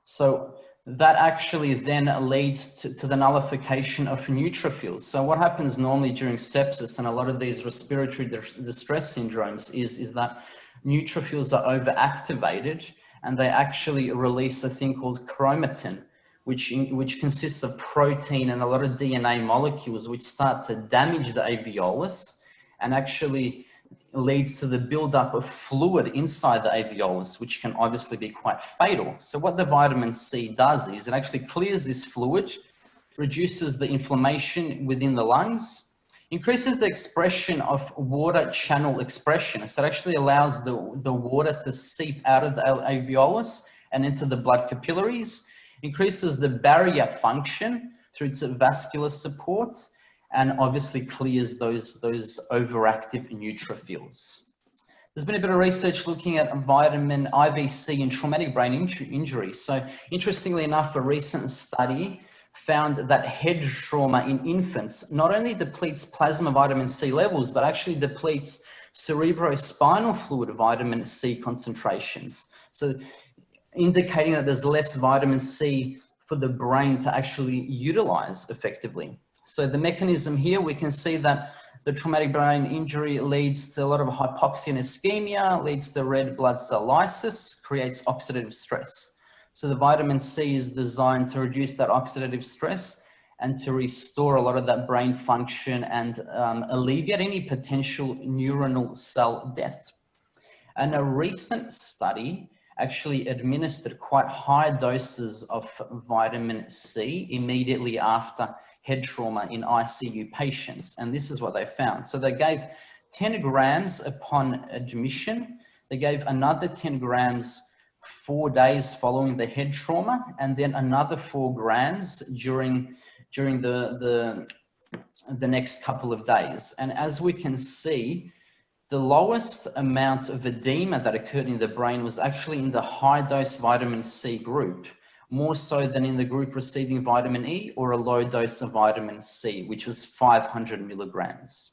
So that actually then leads to the nullification of neutrophils. So what happens normally during sepsis and a lot of these respiratory distress syndromes is that neutrophils are overactivated and they actually release a thing called chromatin, which consists of protein and a lot of DNA molecules which start to damage the alveolus and actually leads to the buildup of fluid inside the alveolus, which can obviously be quite fatal. So what the vitamin C does is it actually clears this fluid, reduces the inflammation within the lungs, increases the expression of water channel expression. So it actually allows the water to seep out of the alveolus and into the blood capillaries, increases the barrier function through its vascular support, and obviously clears those overactive neutrophils. There's been a bit of research looking at vitamin IVC in traumatic brain injury. So interestingly enough, a recent study found that head trauma in infants not only depletes plasma vitamin C levels, but actually depletes cerebrospinal fluid vitamin C concentrations. So indicating that there's less vitamin C for the brain to actually utilize effectively. So the mechanism here, we can see that the traumatic brain injury leads to a lot of hypoxia and ischemia, leads to red blood cell lysis, creates oxidative stress. So the vitamin C is designed to reduce that oxidative stress and to restore a lot of that brain function and alleviate any potential neuronal cell death. And a recent study actually administered quite high doses of vitamin C immediately after head trauma in ICU patients. And this is what they found. So they gave 10 grams upon admission. They gave another 10 grams 4 days following the head trauma, and then another 4 grams during the next couple of days. And as we can see, the lowest amount of edema that occurred in the brain was actually in the high dose vitamin C group, more so than in the group receiving vitamin E or a low dose of vitamin C, which was 500 milligrams.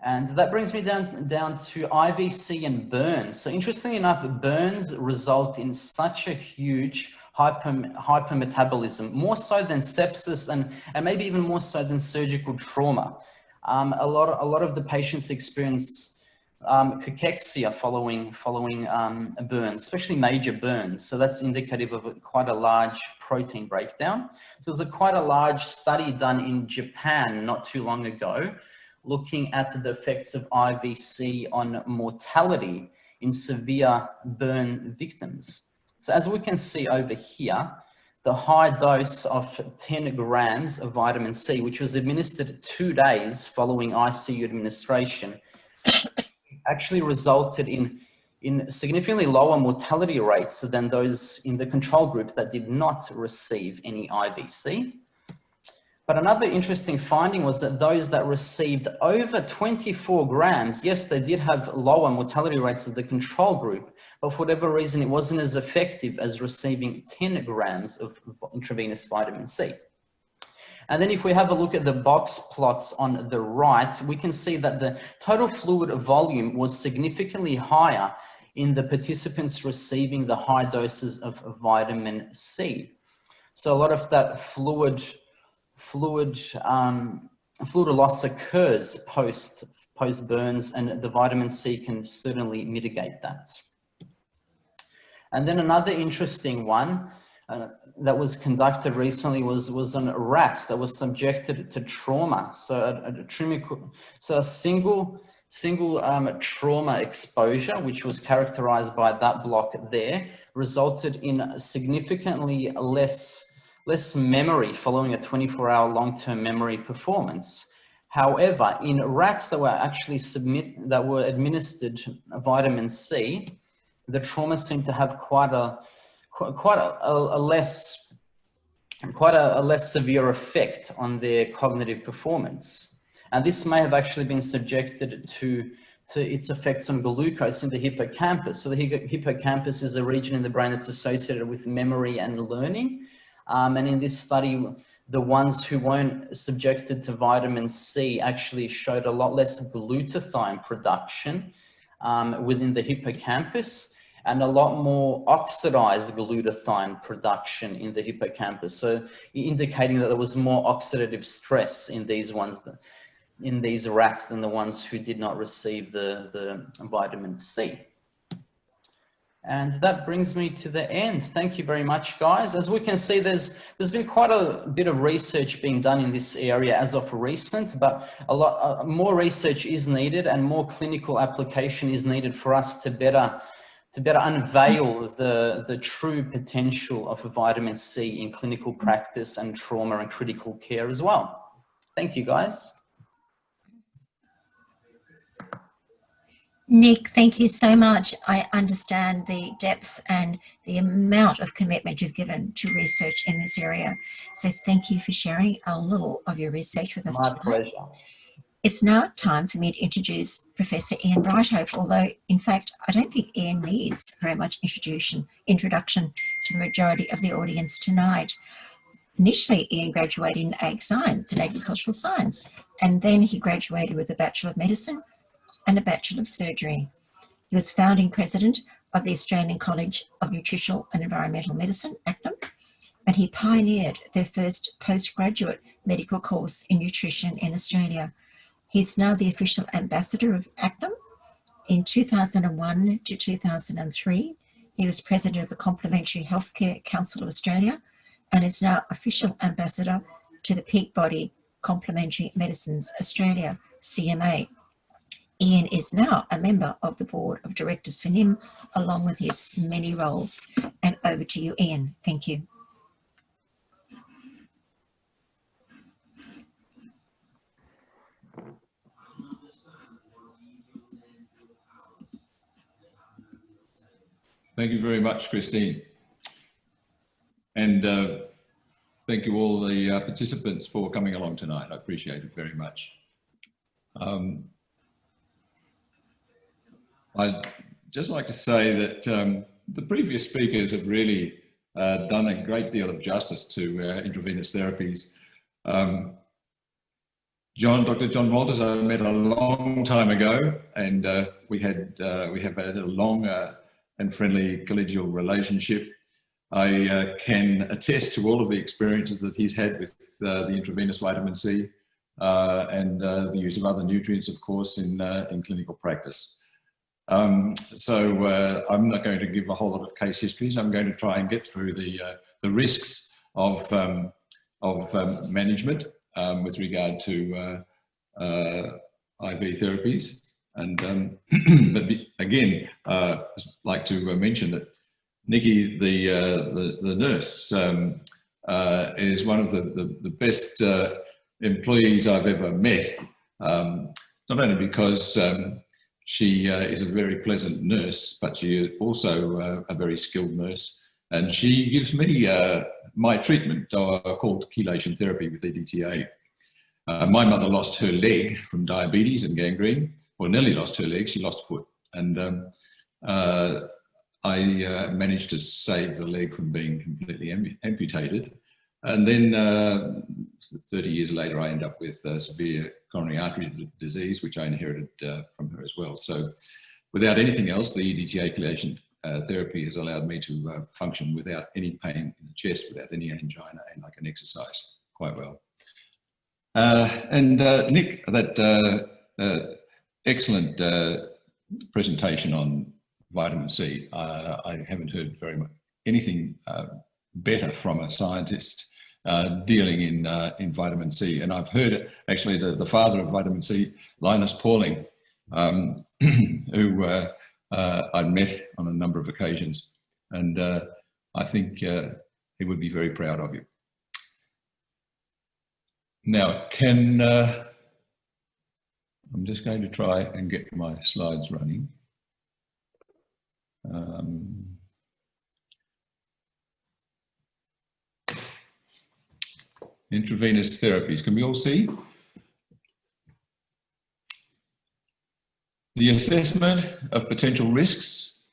And that brings me down to IVC and burns. So interestingly enough, burns result in such a huge hypermetabolism, more so than sepsis and maybe even more so than surgical trauma. A lot of the patients experience cachexia following burns, especially major burns. So that's indicative of quite a large protein breakdown. So there's quite a large study done in Japan not too long ago, looking at the effects of IVC on mortality in severe burn victims. So as we can see over here, the high dose of 10 grams of vitamin C, which was administered 2 days following ICU administration, actually resulted in significantly lower mortality rates than those in the control group that did not receive any IVC. But another interesting finding was that those that received over 24 grams, yes, they did have lower mortality rates than the control group, but for whatever reason, it wasn't as effective as receiving 10 grams of intravenous vitamin C. And then if we have a look at the box plots on the right, we can see that the total fluid volume was significantly higher in the participants receiving the high doses of vitamin C. So a lot of that fluid loss occurs post burns, and the vitamin C can certainly mitigate that. And then another interesting one that was conducted recently was on rats that was subjected to trauma. So a single trauma exposure, which was characterized by that block there, resulted in significantly less memory following a 24-hour long-term memory performance. However, in rats that were actually administered vitamin C, the trauma seemed to have quite a less severe effect on their cognitive performance. And this may have actually been subjected to its effects on glucose in the hippocampus. So the hippocampus is a region in the brain that's associated with memory and learning. And in this study, the ones who weren't subjected to vitamin C actually showed a lot less glutathione production within the hippocampus, and a lot more oxidized glutathione production in the hippocampus. So indicating that there was more oxidative stress in these ones, in these rats, than the ones who did not receive the vitamin C. And that brings me to the end. Thank you very much, guys. As we can see, there's been quite a bit of research being done in this area as of recent, but a lot more research is needed, and more clinical application is needed for us to better unveil the true potential of vitamin C in clinical practice and trauma and critical care as well. Thank you, guys. Nick, thank you so much. I understand the depth and the amount of commitment you've given to research in this area. So thank you for sharing a little of your research with us My tonight. pleasure. It's now time for me to introduce Professor Ian Brightope, although in fact, I don't think Ian needs very much introduction to the majority of the audience tonight. Initially, Ian graduated in Ag Science and Agricultural Science, and then he graduated with a Bachelor of Medicine and a Bachelor of Surgery. He was founding president of the Australian College of Nutritional and Environmental Medicine, ACNEM, and he pioneered their first postgraduate medical course in nutrition in Australia. He's now the official ambassador of ACNEM. In 2001 to 2003, he was president of the Complementary Healthcare Council of Australia, and is now official ambassador to the peak body Complementary Medicines Australia, CMA. Ian is now a member of the board of directors for NIIM, along with his many roles. And over to you, Ian. Thank you. Thank you very much, Christine. And thank you all the participants for coming along tonight. I appreciate it very much. I'd just like to say that the previous speakers have really done a great deal of justice to intravenous therapies. Dr. John Walters, I met a long time ago, and we have had a long and friendly collegial relationship. I can attest to all of the experiences that he's had with the intravenous vitamin C and the use of other nutrients, of course, in clinical practice. So I'm not going to give a whole lot of case histories. I'm going to try and get through the risks of management with regard to IV therapies. And but again, I'd like to mention that Nikki, the nurse, is one of the best employees I've ever met. Not only because she is a very pleasant nurse, but she is also a very skilled nurse. And she gives me my treatment called chelation therapy with EDTA. My mother lost her leg from diabetes and gangrene, or nearly lost her leg. She lost a foot. And I managed to save the leg from being completely amputated. And then 30 years later, I end up with severe coronary artery disease, which I inherited from her as well. So without anything else, the EDTA chelation therapy has allowed me to function without any pain in the chest, without any angina, and I can exercise quite well. Nick, that excellent presentation on vitamin C. I haven't heard very much anything better from a scientist dealing in vitamin C. And I've heard actually the father of vitamin C, Linus Pauling, who I'd met on a number of occasions. And I think he would be very proud of you. Now, I'm just going to try and get my slides running. Intravenous therapies. Can we all see? The assessment of potential risks.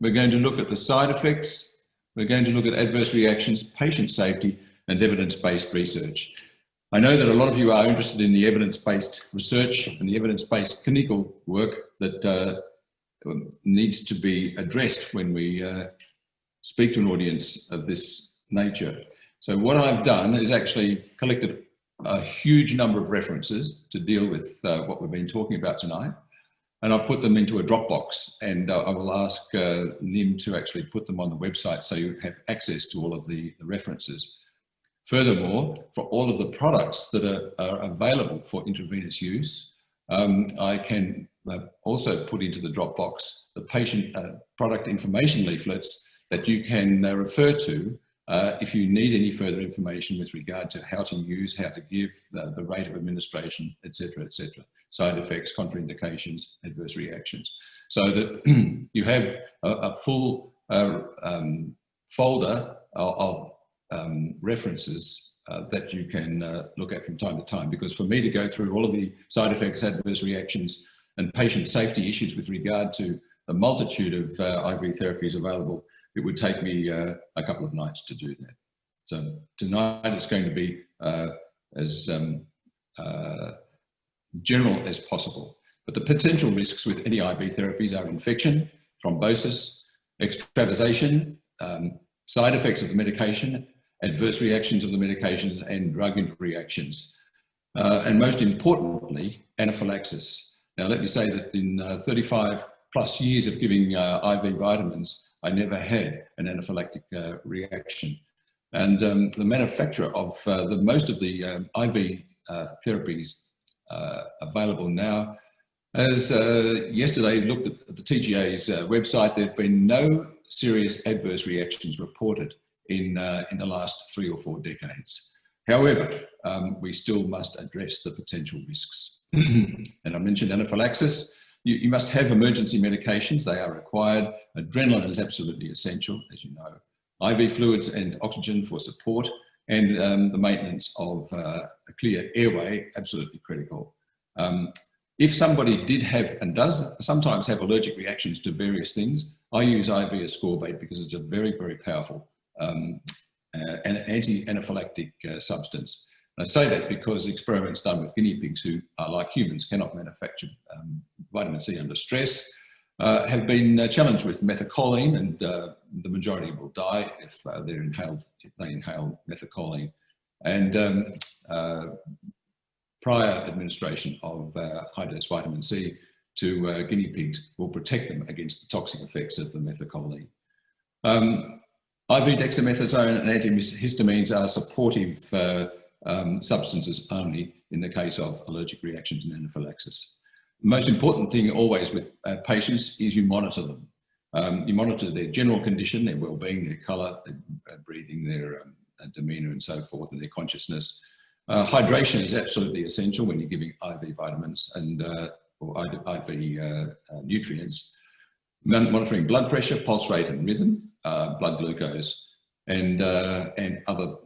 We're going to look at the side effects. We're going to look at adverse reactions, patient safety, and evidence-based research. I know that a lot of you are interested in the evidence-based research and the evidence-based clinical work that needs to be addressed when we speak to an audience of this nature. So what I've done is actually collected a huge number of references to deal with what we've been talking about tonight. And I've put them into a Dropbox, and I will ask NIIM to actually put them on the website so you have access to all of the references. Furthermore, for all of the products that are available for intravenous use, I can also put into the Dropbox the patient product information leaflets that you can refer to if you need any further information with regard to how to use, how to give, the rate of administration, etc., side effects, contraindications, adverse reactions, so that you have a full folder of references that you can look at from time to time. Because for me to go through all of the side effects, adverse reactions, and patient safety issues with regard to the multitude of IV therapies available, it would take me a couple of nights to do that. So tonight it's going to be as general as possible. But the potential risks with any IV therapies are infection, thrombosis, extravasation, side effects of the medication, adverse reactions of the medications, and drug reactions. And most importantly, anaphylaxis. Now, let me say that in 35 plus years of giving IV vitamins, I never had an anaphylactic reaction. And the manufacturer of most of the IV therapies available now, as yesterday looked at the TGA's website, there have been no serious adverse reactions reported in the last 3 or 4 decades. However, we still must address the potential risks. And I mentioned anaphylaxis. You must have emergency medications. They are required. Adrenaline is absolutely essential, as you know. IV fluids and oxygen for support, and the maintenance of a clear airway, absolutely critical. If somebody did have and does sometimes have allergic reactions to various things, I use IV ascorbate because it's a very, very powerful an anti-anaphylactic substance. And I say that because experiments done with guinea pigs who are like humans, cannot manufacture vitamin C under stress, have been challenged with methacholine, and the majority will die if they inhale methacholine. And prior administration of high-dose vitamin C to guinea pigs will protect them against the toxic effects of the methacholine. IV dexamethasone and antihistamines are supportive substances only in the case of allergic reactions and anaphylaxis. The most important thing always with patients is you monitor them. You monitor their general condition, their well-being, their colour, their breathing, their demeanour and so forth, and their consciousness. Hydration is absolutely essential when you're giving IV vitamins and or IV nutrients. Monitoring blood pressure, pulse rate and rhythm, blood glucose, and other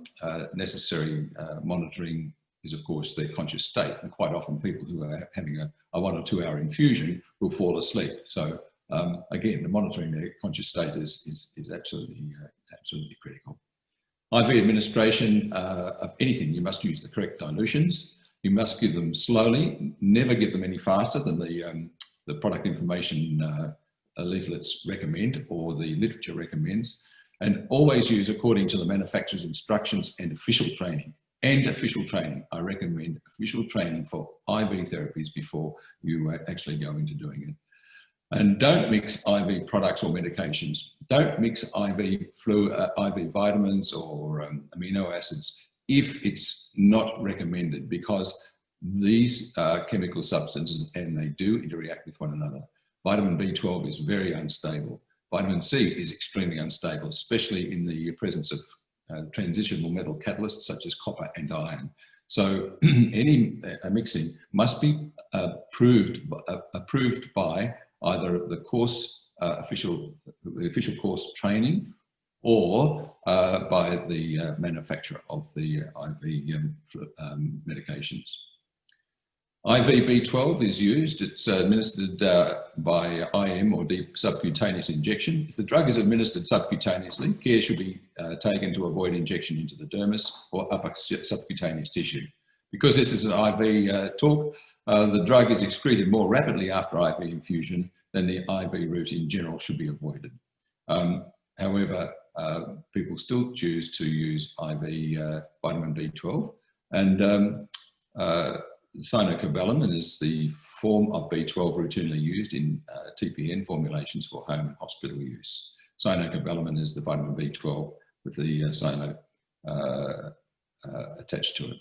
necessary monitoring is, of course, their conscious state. And quite often people who are having a 1 or 2 hour infusion will fall asleep. So again, the monitoring their conscious state is absolutely critical. IV administration of anything, you must use the correct dilutions. You must give them slowly, never give them any faster than the product information leaflets recommend or the literature recommends, and always use according to the manufacturer's instructions and official training. I recommend official training for IV therapies before you actually go into doing it. And don't mix IV products or medications. Don't mix IV vitamins or amino acids if it's not recommended, because these are chemical substances and they do interact with one another. Vitamin B12 is very unstable. Vitamin C is extremely unstable, especially in the presence of transitional metal catalysts such as copper and iron. So any mixing must be approved by either the course official course training or by the manufacturer of the IV medications. IV B12 is used. It's administered by IM or deep subcutaneous injection. If the drug is administered subcutaneously, care should be taken to avoid injection into the dermis or upper subcutaneous tissue. Because this is an IV talk, the drug is excreted more rapidly after IV infusion than the IV route in general should be avoided. However, people still choose to use IV vitamin B12, and cyanocobalamin is the form of B12 routinely used in TPN formulations for home and hospital use. Cyanocobalamin is the vitamin B12 with the cyano attached to it.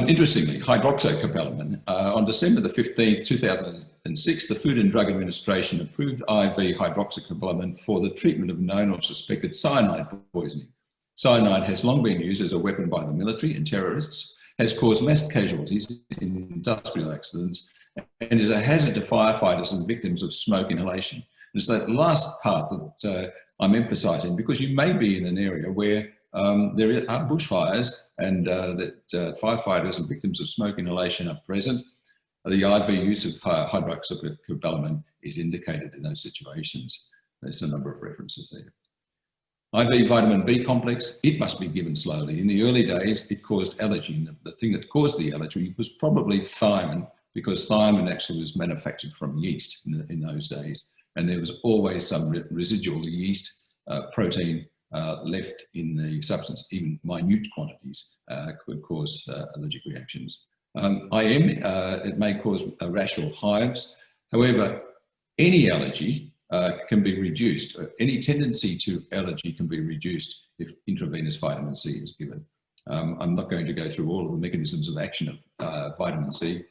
Interestingly, hydroxycobalamin, on December the 15th, 2006, the Food and Drug Administration approved IV hydroxycobalamin for the treatment of known or suspected cyanide poisoning. Cyanide has long been used as a weapon by the military and terrorists, has caused mass casualties in industrial accidents, and is a hazard to firefighters and victims of smoke inhalation. And it's that last part that I'm emphasising, because you may be in an area where there are bushfires and that firefighters and victims of smoke inhalation are present. The IV use of hydroxycobalamin is indicated in those situations. There's a number of references there. IV vitamin B complex, it must be given slowly. In the early days, it caused allergy. And the thing that caused the allergy was probably thiamine, because thiamine actually was manufactured from yeast in those days. And there was always some residual yeast protein left in the substance. Even minute quantities could cause allergic reactions. IM, it may cause a rash or hives. However, any allergy can be reduced. Any tendency to allergy can be reduced if intravenous vitamin C is given. I'm not going to go through all of the mechanisms of action of vitamin C.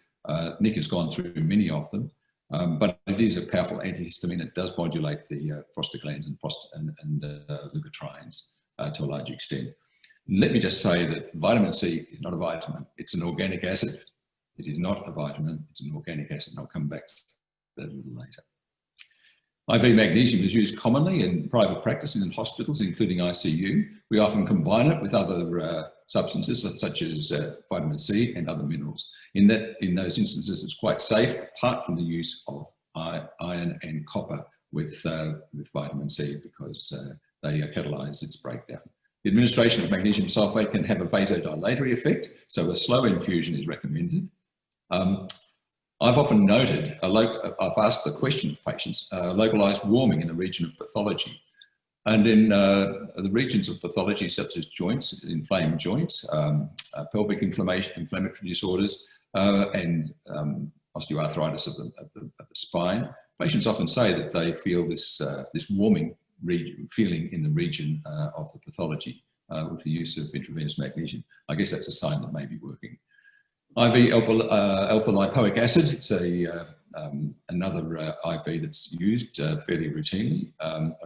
Nick has gone through many of them, but it is a powerful antihistamine. It does modulate the prostaglandins and leukotrienes to a large extent. And let me just say that vitamin C is not a vitamin. It's an organic acid. It is not a vitamin. It's an organic acid. And I'll come back to that a little later. IV magnesium is used commonly in private practice and in hospitals, including ICU. We often combine it with other substances such as vitamin C and other minerals. In those instances, it's quite safe, apart from the use of iron and copper with vitamin C, because they catalyse its breakdown. The administration of magnesium sulfate can have a vasodilatory effect, so a slow infusion is recommended. I've often noted, I've asked the question of patients, localised warming in the region of pathology. And in the regions of pathology such as joints, inflamed joints, pelvic inflammatory disorders, and osteoarthritis of the spine, patients often say that they feel this warming feeling in the region of the pathology with the use of intravenous magnesium. I guess that's a sign that may be working. IV alpha lipoic acid, it's another IV that's used fairly routinely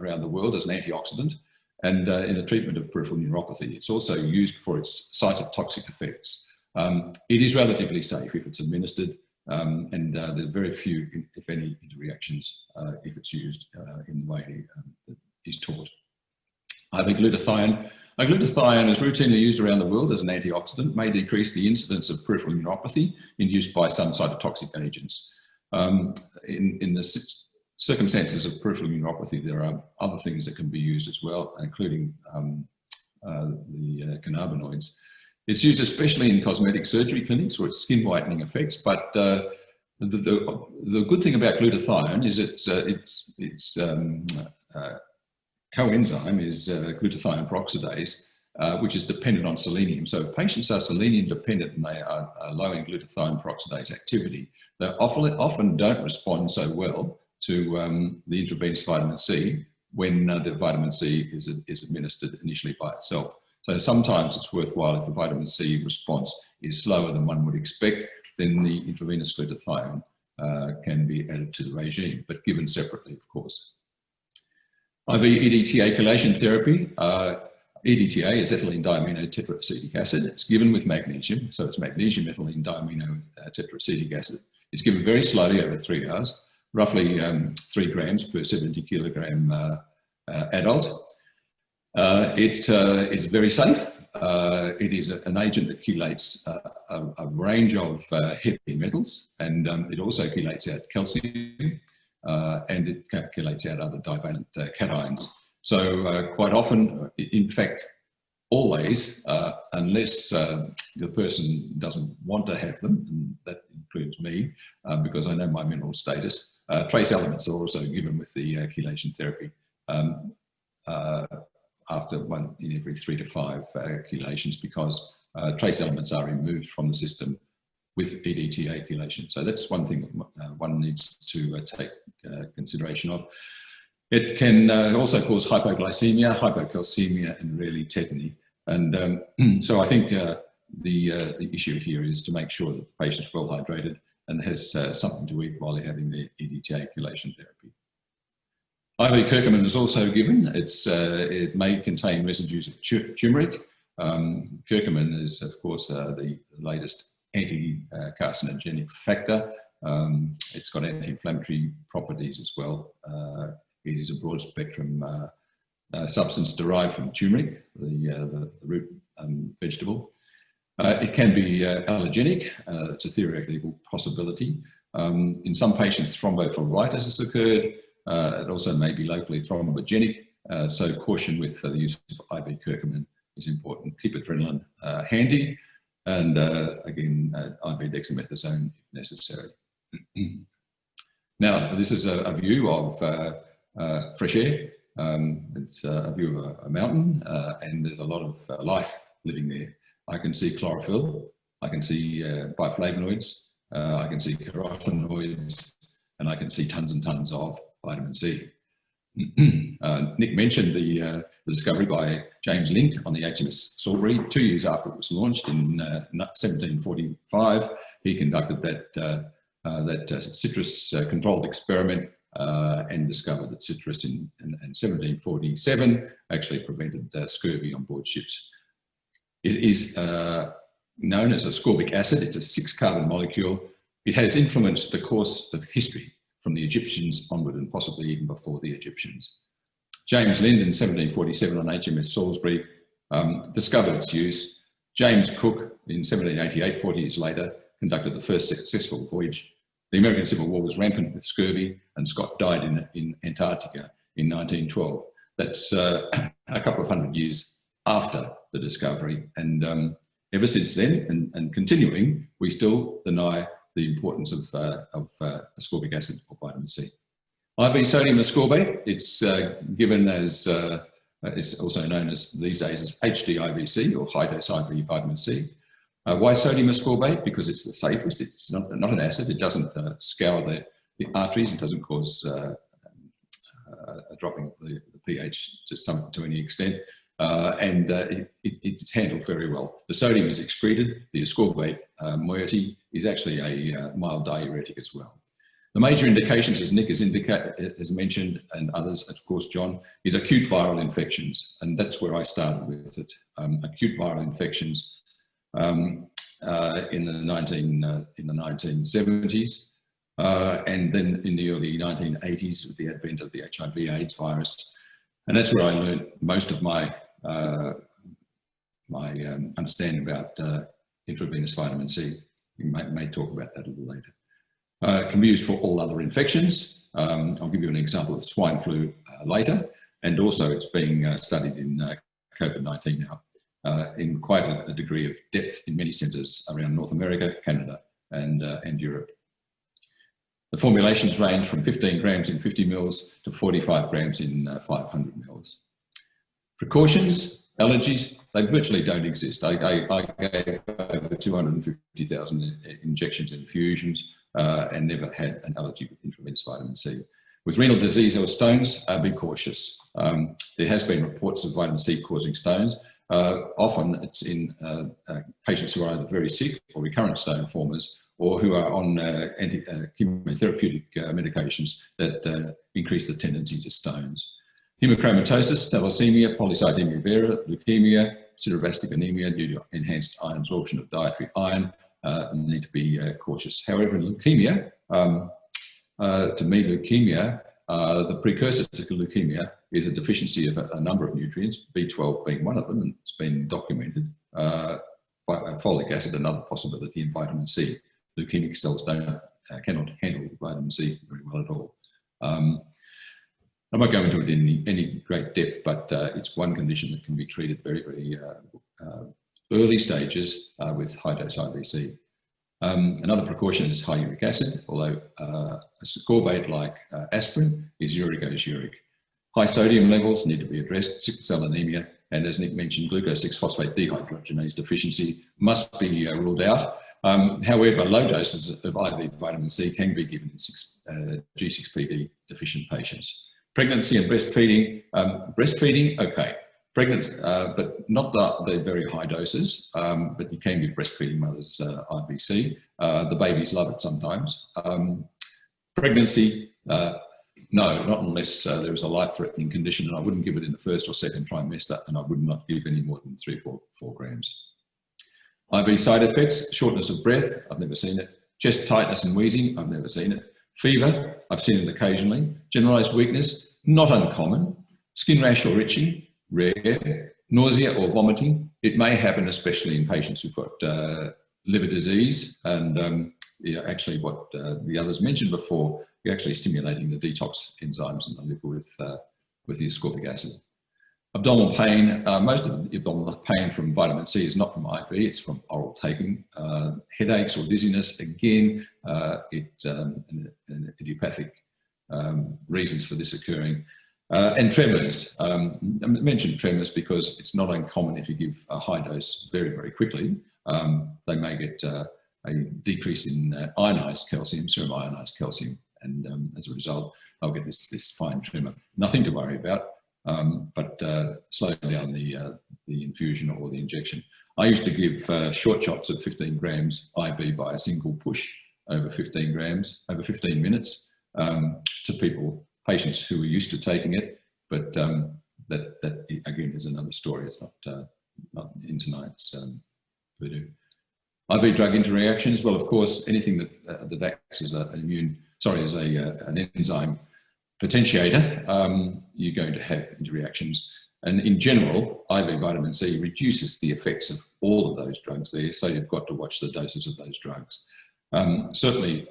around the world as an antioxidant and in the treatment of peripheral neuropathy. It's also used for its cytotoxic effects. It is relatively safe if it's administered, and there are very few, if any, interreactions if it's used in the way that is taught. IV glutathione. Glutathione is routinely used around the world as an antioxidant, may decrease the incidence of peripheral neuropathy induced by some cytotoxic agents. In the circumstances of peripheral neuropathy, there are other things that can be used as well, including the cannabinoids. It's used especially in cosmetic surgery clinics for its skin whitening effects, but the good thing about glutathione is its coenzyme is glutathione peroxidase, which is dependent on selenium. So if patients are selenium dependent and they are low in glutathione peroxidase activity, they often don't respond so well to the intravenous vitamin C when the vitamin C is administered initially by itself. So sometimes it's worthwhile if the vitamin C response is slower than one would expect, then the intravenous glutathione can be added to the regime, but given separately, of course. IV EDTA chelation therapy. EDTA is ethylene diamino tetraacetic acid. It's given with magnesium, so it's magnesium ethylene diamino tetraacetic acid. It's given very slowly over 3 hours. roughly 3 grams per 70 kilogram adult. It is very safe. It is an agent that chelates a range of heavy metals, and it also chelates out calcium, and it chelates out other divalent cations. So quite often, in fact, always, unless the person doesn't want to have them, and that includes me, because I know my mineral status, trace elements are also given with the chelation therapy after 1 in every 3 to 5 chelations, because trace elements are removed from the system with EDTA chelation. So that's one thing that one needs to take consideration of. It can also cause hypoglycemia, hypocalcemia, and rarely tetany. And so I think the issue here is to make sure that the patient's well hydrated and has something to eat while they're having their EDTA chelation therapy. IV curcumin is also given. It may contain residues of turmeric. Curcumin is, of course, the latest anti-carcinogenic factor. It's got anti-inflammatory properties as well. It is a broad spectrum substance derived from turmeric, the root vegetable. It can be allergenic. It's a theoretical possibility. In some patients, thrombophlebitis has occurred. It also may be locally thrombogenic, so caution with the use of IV curcumin is important. Keep adrenaline handy, and again, IV dexamethasone if necessary. Now, this is a view of fresh air. It's a view of a mountain, and there's a lot of life living there. I can see chlorophyll, I can see biflavonoids, I can see carotenoids, and I can see tons and tons of vitamin C. Nick mentioned the discovery by James Lind on the HMS Salisbury 2 years after it was launched in 1745. He conducted that citrus controlled experiment and discovered that citrus in 1747 actually prevented scurvy on board ships. It is known as ascorbic acid. It's a 6-carbon molecule. It has influenced the course of history from the Egyptians onward, and possibly even before the Egyptians. James Lind in 1747 on HMS Salisbury discovered its use. James Cook in 1788, 40 years later, conducted the first successful voyage. The American Civil War was rampant with scurvy, and Scott died in Antarctica in 1912. That's a couple of hundred years after the discovery, and ever since then, and continuing, we still deny the importance of ascorbic acid or vitamin C. IV sodium ascorbate, it's given as, it's also known as these days as HDIVC, or high dose IV vitamin C. Why sodium ascorbate? Because it's the safest. It's not an acid. It doesn't scour the arteries. It doesn't cause a dropping of the pH to any extent. And it's handled very well. The sodium is excreted. The ascorbate moiety is actually a mild diuretic as well. The major indications, as Nick has mentioned, and others, of course, John, is acute viral infections, and that's where I started with it. Acute viral infections in the 1970s, and then in the early 1980s with the advent of the HIV/AIDS virus, and that's where I learned most of my understanding about intravenous vitamin C. We may talk about that a little later. It can be used for all other infections. I'll give you an example of swine flu later, and also it's being studied in COVID-19 now in quite a degree of depth in many centres around North America, Canada, and Europe. The formulations range from 15 grams in 50 mils to 45 grams in 500 mils. Precautions, allergies, they virtually don't exist. I gave over 250,000 injections and infusions and never had an allergy with intravenous vitamin C. With renal disease or stones, be cautious. There has been reports of vitamin C causing stones. Often it's in patients who are either very sick or recurrent stone formers, or who are on chemotherapeutic medications that increase the tendency to stones. Hemochromatosis, thalassemia, polycythemia vera, leukemia, sideroblastic anemia due to enhanced iron absorption of dietary iron need to be cautious. However, in leukemia, To me, leukemia, the precursor to leukemia is a deficiency of a number of nutrients, B12 being one of them, and it's been documented. Folic acid, another possibility, and vitamin C. Leukemic cells cannot handle vitamin C very well at all. I won't go into it in any great depth, but it's one condition that can be treated very, very early stages with high-dose IVC. Another precaution is high uric acid, although a ascorbate like aspirin is uric. High sodium levels need to be addressed, sickle cell anemia, and as Nick mentioned, glucose 6-phosphate dehydrogenase deficiency must be ruled out. However, low doses of IV vitamin C can be given in G6PD deficient patients. Pregnancy and breastfeeding, okay. Pregnant, but not the very high doses, but you can give breastfeeding mothers IVC. The babies love it sometimes. Pregnancy, no, not unless there is a life-threatening condition, and I wouldn't give it in the first or second trimester, and I would not give any more than 3-4 grams. IV side effects, shortness of breath, I've never seen it. Chest tightness and wheezing, I've never seen it. Fever, I've seen it occasionally. Generalized weakness, not uncommon. Skin rash or itching, rare. Nausea or vomiting, it may happen especially in patients who've got liver disease, and actually what the others mentioned before, you're actually stimulating the detox enzymes in the liver with the ascorbic acid. Abdominal pain, most of the abdominal pain from vitamin C is not from IV, it's from oral taking. Headaches or dizziness, again, idiopathic reasons for this occurring. And tremors, I mentioned tremors because it's not uncommon if you give a high dose very, very quickly, they may get a decrease in ionized calcium, serum ionized calcium, and as a result, they'll get this fine tremor. Nothing to worry about. But slow down the infusion or the injection. I used to give short shots of 15 grams IV by a single push over 15 minutes to patients who were used to taking it, but that again is another story. It's not in tonight's voodoo. IV drug interactions, well, of course, anything that acts as an enzyme potentiator, you're going to have interreactions. And in general, IV vitamin C reduces the effects of all of those drugs there, so you've got to watch the doses of those drugs. Certainly,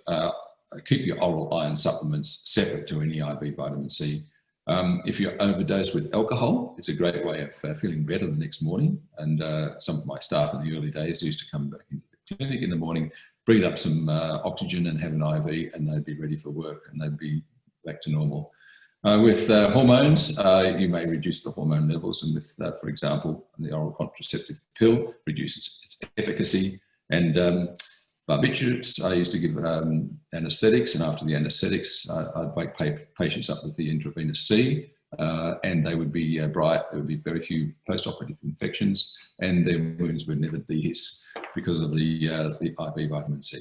keep your oral iron supplements separate to any IV vitamin C. If you're overdosed with alcohol, it's a great way of feeling better the next morning. And some of my staff in the early days used to come back into the clinic in the morning, breathe up some oxygen and have an IV, and they'd be ready for work, and they'd be back to normal. With hormones, you may reduce the hormone levels, and with, for example, the oral contraceptive pill reduces its efficacy. And barbiturates, I used to give anesthetics, and after the anesthetics, I'd wake patients up with the intravenous C, and they would be bright. There would be very few post-operative infections, and their wounds would never dehisce because of the IV vitamin C.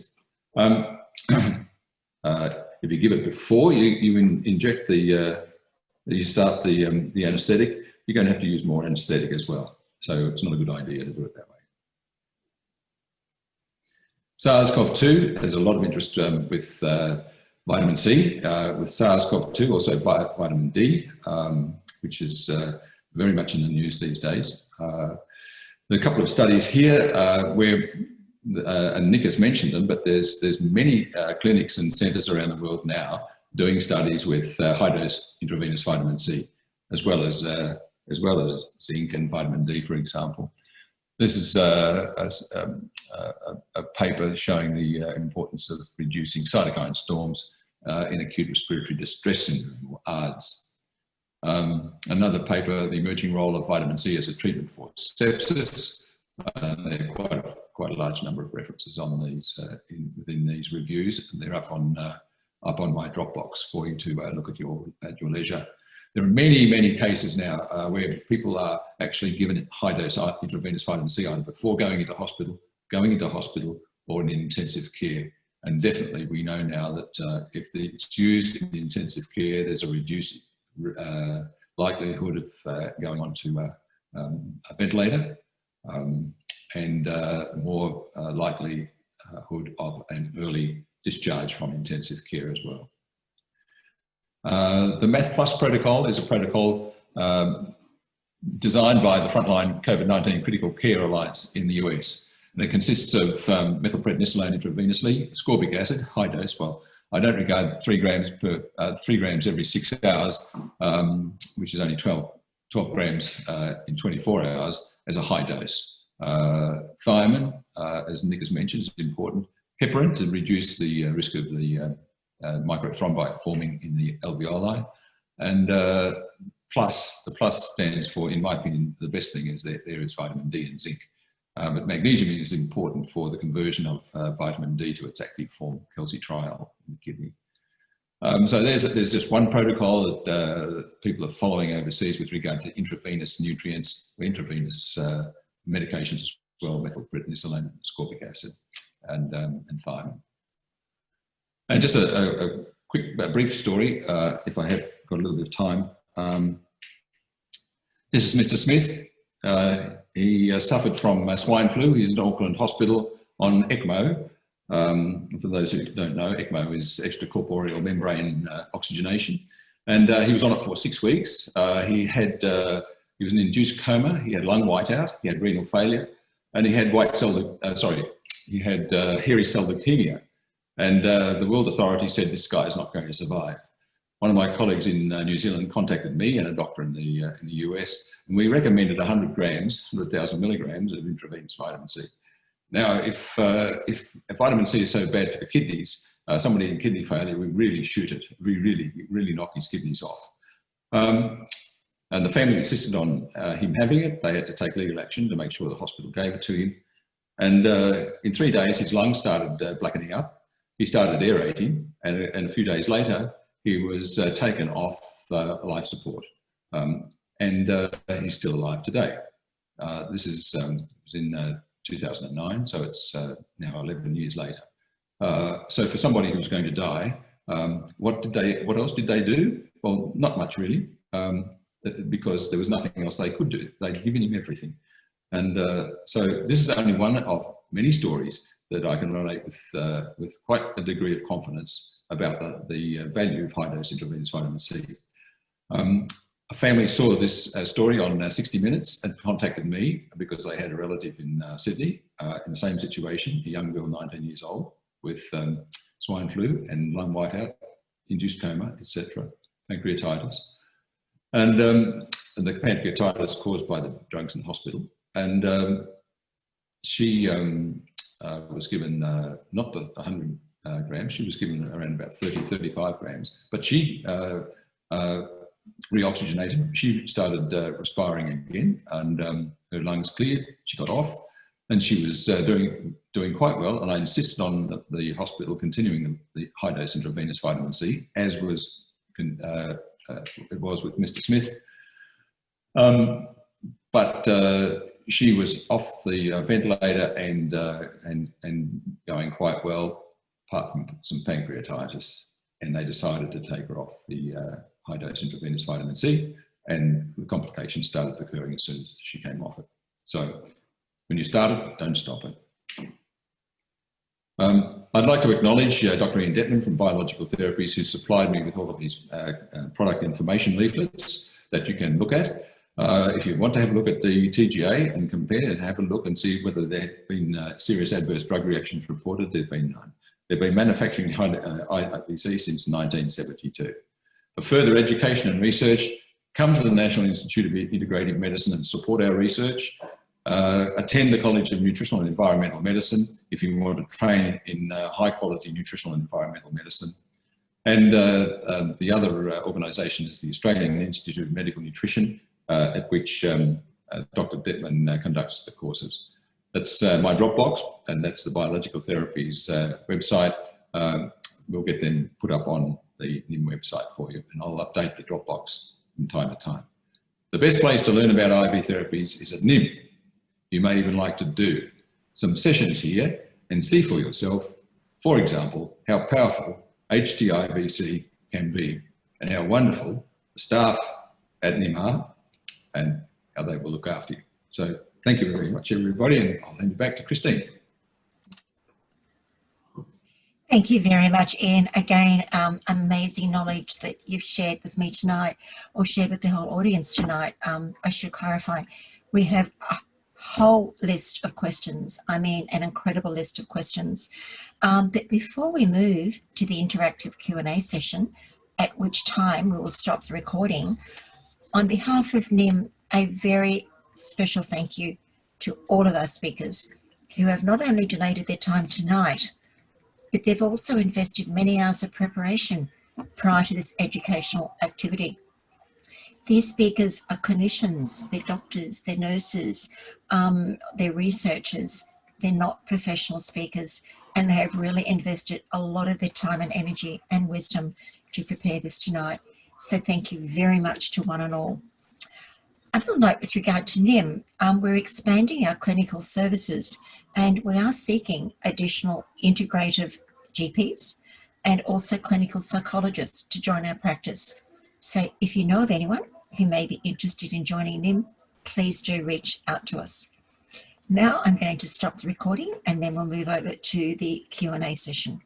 If you give it before you inject you start the anaesthetic, you're going to have to use more anaesthetic as well. So it's not a good idea to do it that way. SARS-CoV-2, there's a lot of interest with vitamin C, with SARS-CoV-2, also vitamin D, which is very much in the news these days. There are a couple of studies here where and Nick has mentioned them, but there's many clinics and centres around the world now doing studies with high-dose intravenous vitamin C, as well as zinc and vitamin D, for example. This is a paper showing the importance of reducing cytokine storms in acute respiratory distress syndrome, or ARDS. Another paper, the emerging role of vitamin C as a treatment for sepsis. There are quite a large number of references on these within these reviews, and they're up on my Dropbox for you to look at your leisure. There are many cases now where people are actually given high-dose intravenous vitamin C either before going into hospital, or in intensive care. And definitely we know now that if it's used in intensive care, there's a reduced likelihood of going on to a ventilator, and more likelihood of an early discharge from intensive care as well. The Math Plus protocol is a protocol designed by the Frontline COVID-19 Critical Care Alliance in the US. And it consists of methylprednisolone intravenously, ascorbic acid, high dose. Well, I don't regard 3 grams every 6 hours, which is only 12 grams in 24 hours, as a high dose. Thiamine, as Nick has mentioned, is important. Heparin to reduce the risk of the microthrombi forming in the alveoli. And plus, the plus stands for, in my opinion, the best thing is that there is vitamin D and zinc. But magnesium is important for the conversion of vitamin D to its active form, calcitriol, in the kidney. So there's just one protocol that people are following overseas with regard to intravenous nutrients, or intravenous medications as well, methylprednisolone, ascorbic acid, and thiamine. And just a quick, brief story, if I have got a little bit of time. This is Mr. Smith. He suffered from swine flu. He's in Auckland Hospital on ECMO. For those who don't know, ECMO is extracorporeal membrane oxygenation. And he was on it for 6 weeks. He was in induced coma. He had lung whiteout. He had renal failure. And he had he had hairy cell leukemia. And the World Authority said, this guy is not going to survive. One of my colleagues in New Zealand contacted me and a doctor in the US, and we recommended 100 grams, 100,000 milligrams of intravenous vitamin C. Now, if vitamin C is so bad for the kidneys, somebody in kidney failure, we really shoot it. We really knock his kidneys off. And the family insisted on him having it. They had to take legal action to make sure the hospital gave it to him. And in 3 days, his lungs started blackening up. He started aerating, and a few days later, he was taken off life support. And he's still alive today. This is was in 2009, so it's now 11 years later. So for somebody who's going to die, what else did they do? Well, not much really, because there was nothing else they could do. They'd given him everything. And so this is only one of many stories that I can relate with quite a degree of confidence about the value of high-dose intravenous vitamin C. A family saw this story on 60 Minutes and contacted me because they had a relative in Sydney in the same situation, a young girl, 19 years old, with swine flu and lung whiteout, induced coma, etc., pancreatitis. And the pancreatitis caused by the drugs in the hospital. And she was given not the 100 grams, she was given around about 30, 35 grams, but she reoxygenated. She started respiring again, and her lungs cleared. She got off, and she was doing quite well. And I insisted on the hospital continuing the high-dose intravenous vitamin C, as was it was with Mr. Smith. But she was off the ventilator and going quite well, apart from some pancreatitis. And they decided to take her off the high-dose intravenous vitamin C, and the complications started occurring as soon as she came off it. So when you start it, don't stop it. I'd like to acknowledge Dr. Ian Detman from Biological Therapies, who supplied me with all of these product information leaflets that you can look at. If you want to have a look at the TGA and compare and have a look and see whether there have been serious adverse drug reactions reported, there have been none. They've been manufacturing IPC since 1972. For further education and research, come to the National Institute of Integrative Medicine and support our research. Attend the College of Nutritional and Environmental Medicine if you want to train in high quality nutritional and environmental medicine. And the other organisation is the Australian Institute of Medical Nutrition, at which Dr. Detman conducts the courses. That's my Dropbox, and that's the Biological Therapies website. We'll get them put up on the NIIM website for you, and I'll update the Dropbox from time to time. The best place to learn about IV therapies is at NIIM. You may even like to do some sessions here and see for yourself, for example, how powerful HTIVC can be and how wonderful the staff at NIIM are and how they will look after you. So thank you very much, everybody, and I'll hand you back to Christine. Thank you very much, Ian. Again, amazing knowledge that you've shared with me tonight, or shared with the whole audience tonight. I should clarify, we have a whole list of questions. I mean, an incredible list of questions. But before we move to the interactive Q&A session, at which time we will stop the recording, on behalf of NIIM, a very special thank you to all of our speakers who have not only donated their time tonight, but they've also invested many hours of preparation prior to this educational activity. These speakers are clinicians, they're doctors, they're nurses, they're researchers, they're not professional speakers, and they have really invested a lot of their time and energy and wisdom to prepare this tonight. So thank you very much to one and all. A little note with regard to NIIM, we're expanding our clinical services, and we are seeking additional integrative GPs and also clinical psychologists to join our practice. So if you know of anyone who may be interested in joining NIIM, please do reach out to us. Now I'm going to stop the recording and then we'll move over to the Q&A session.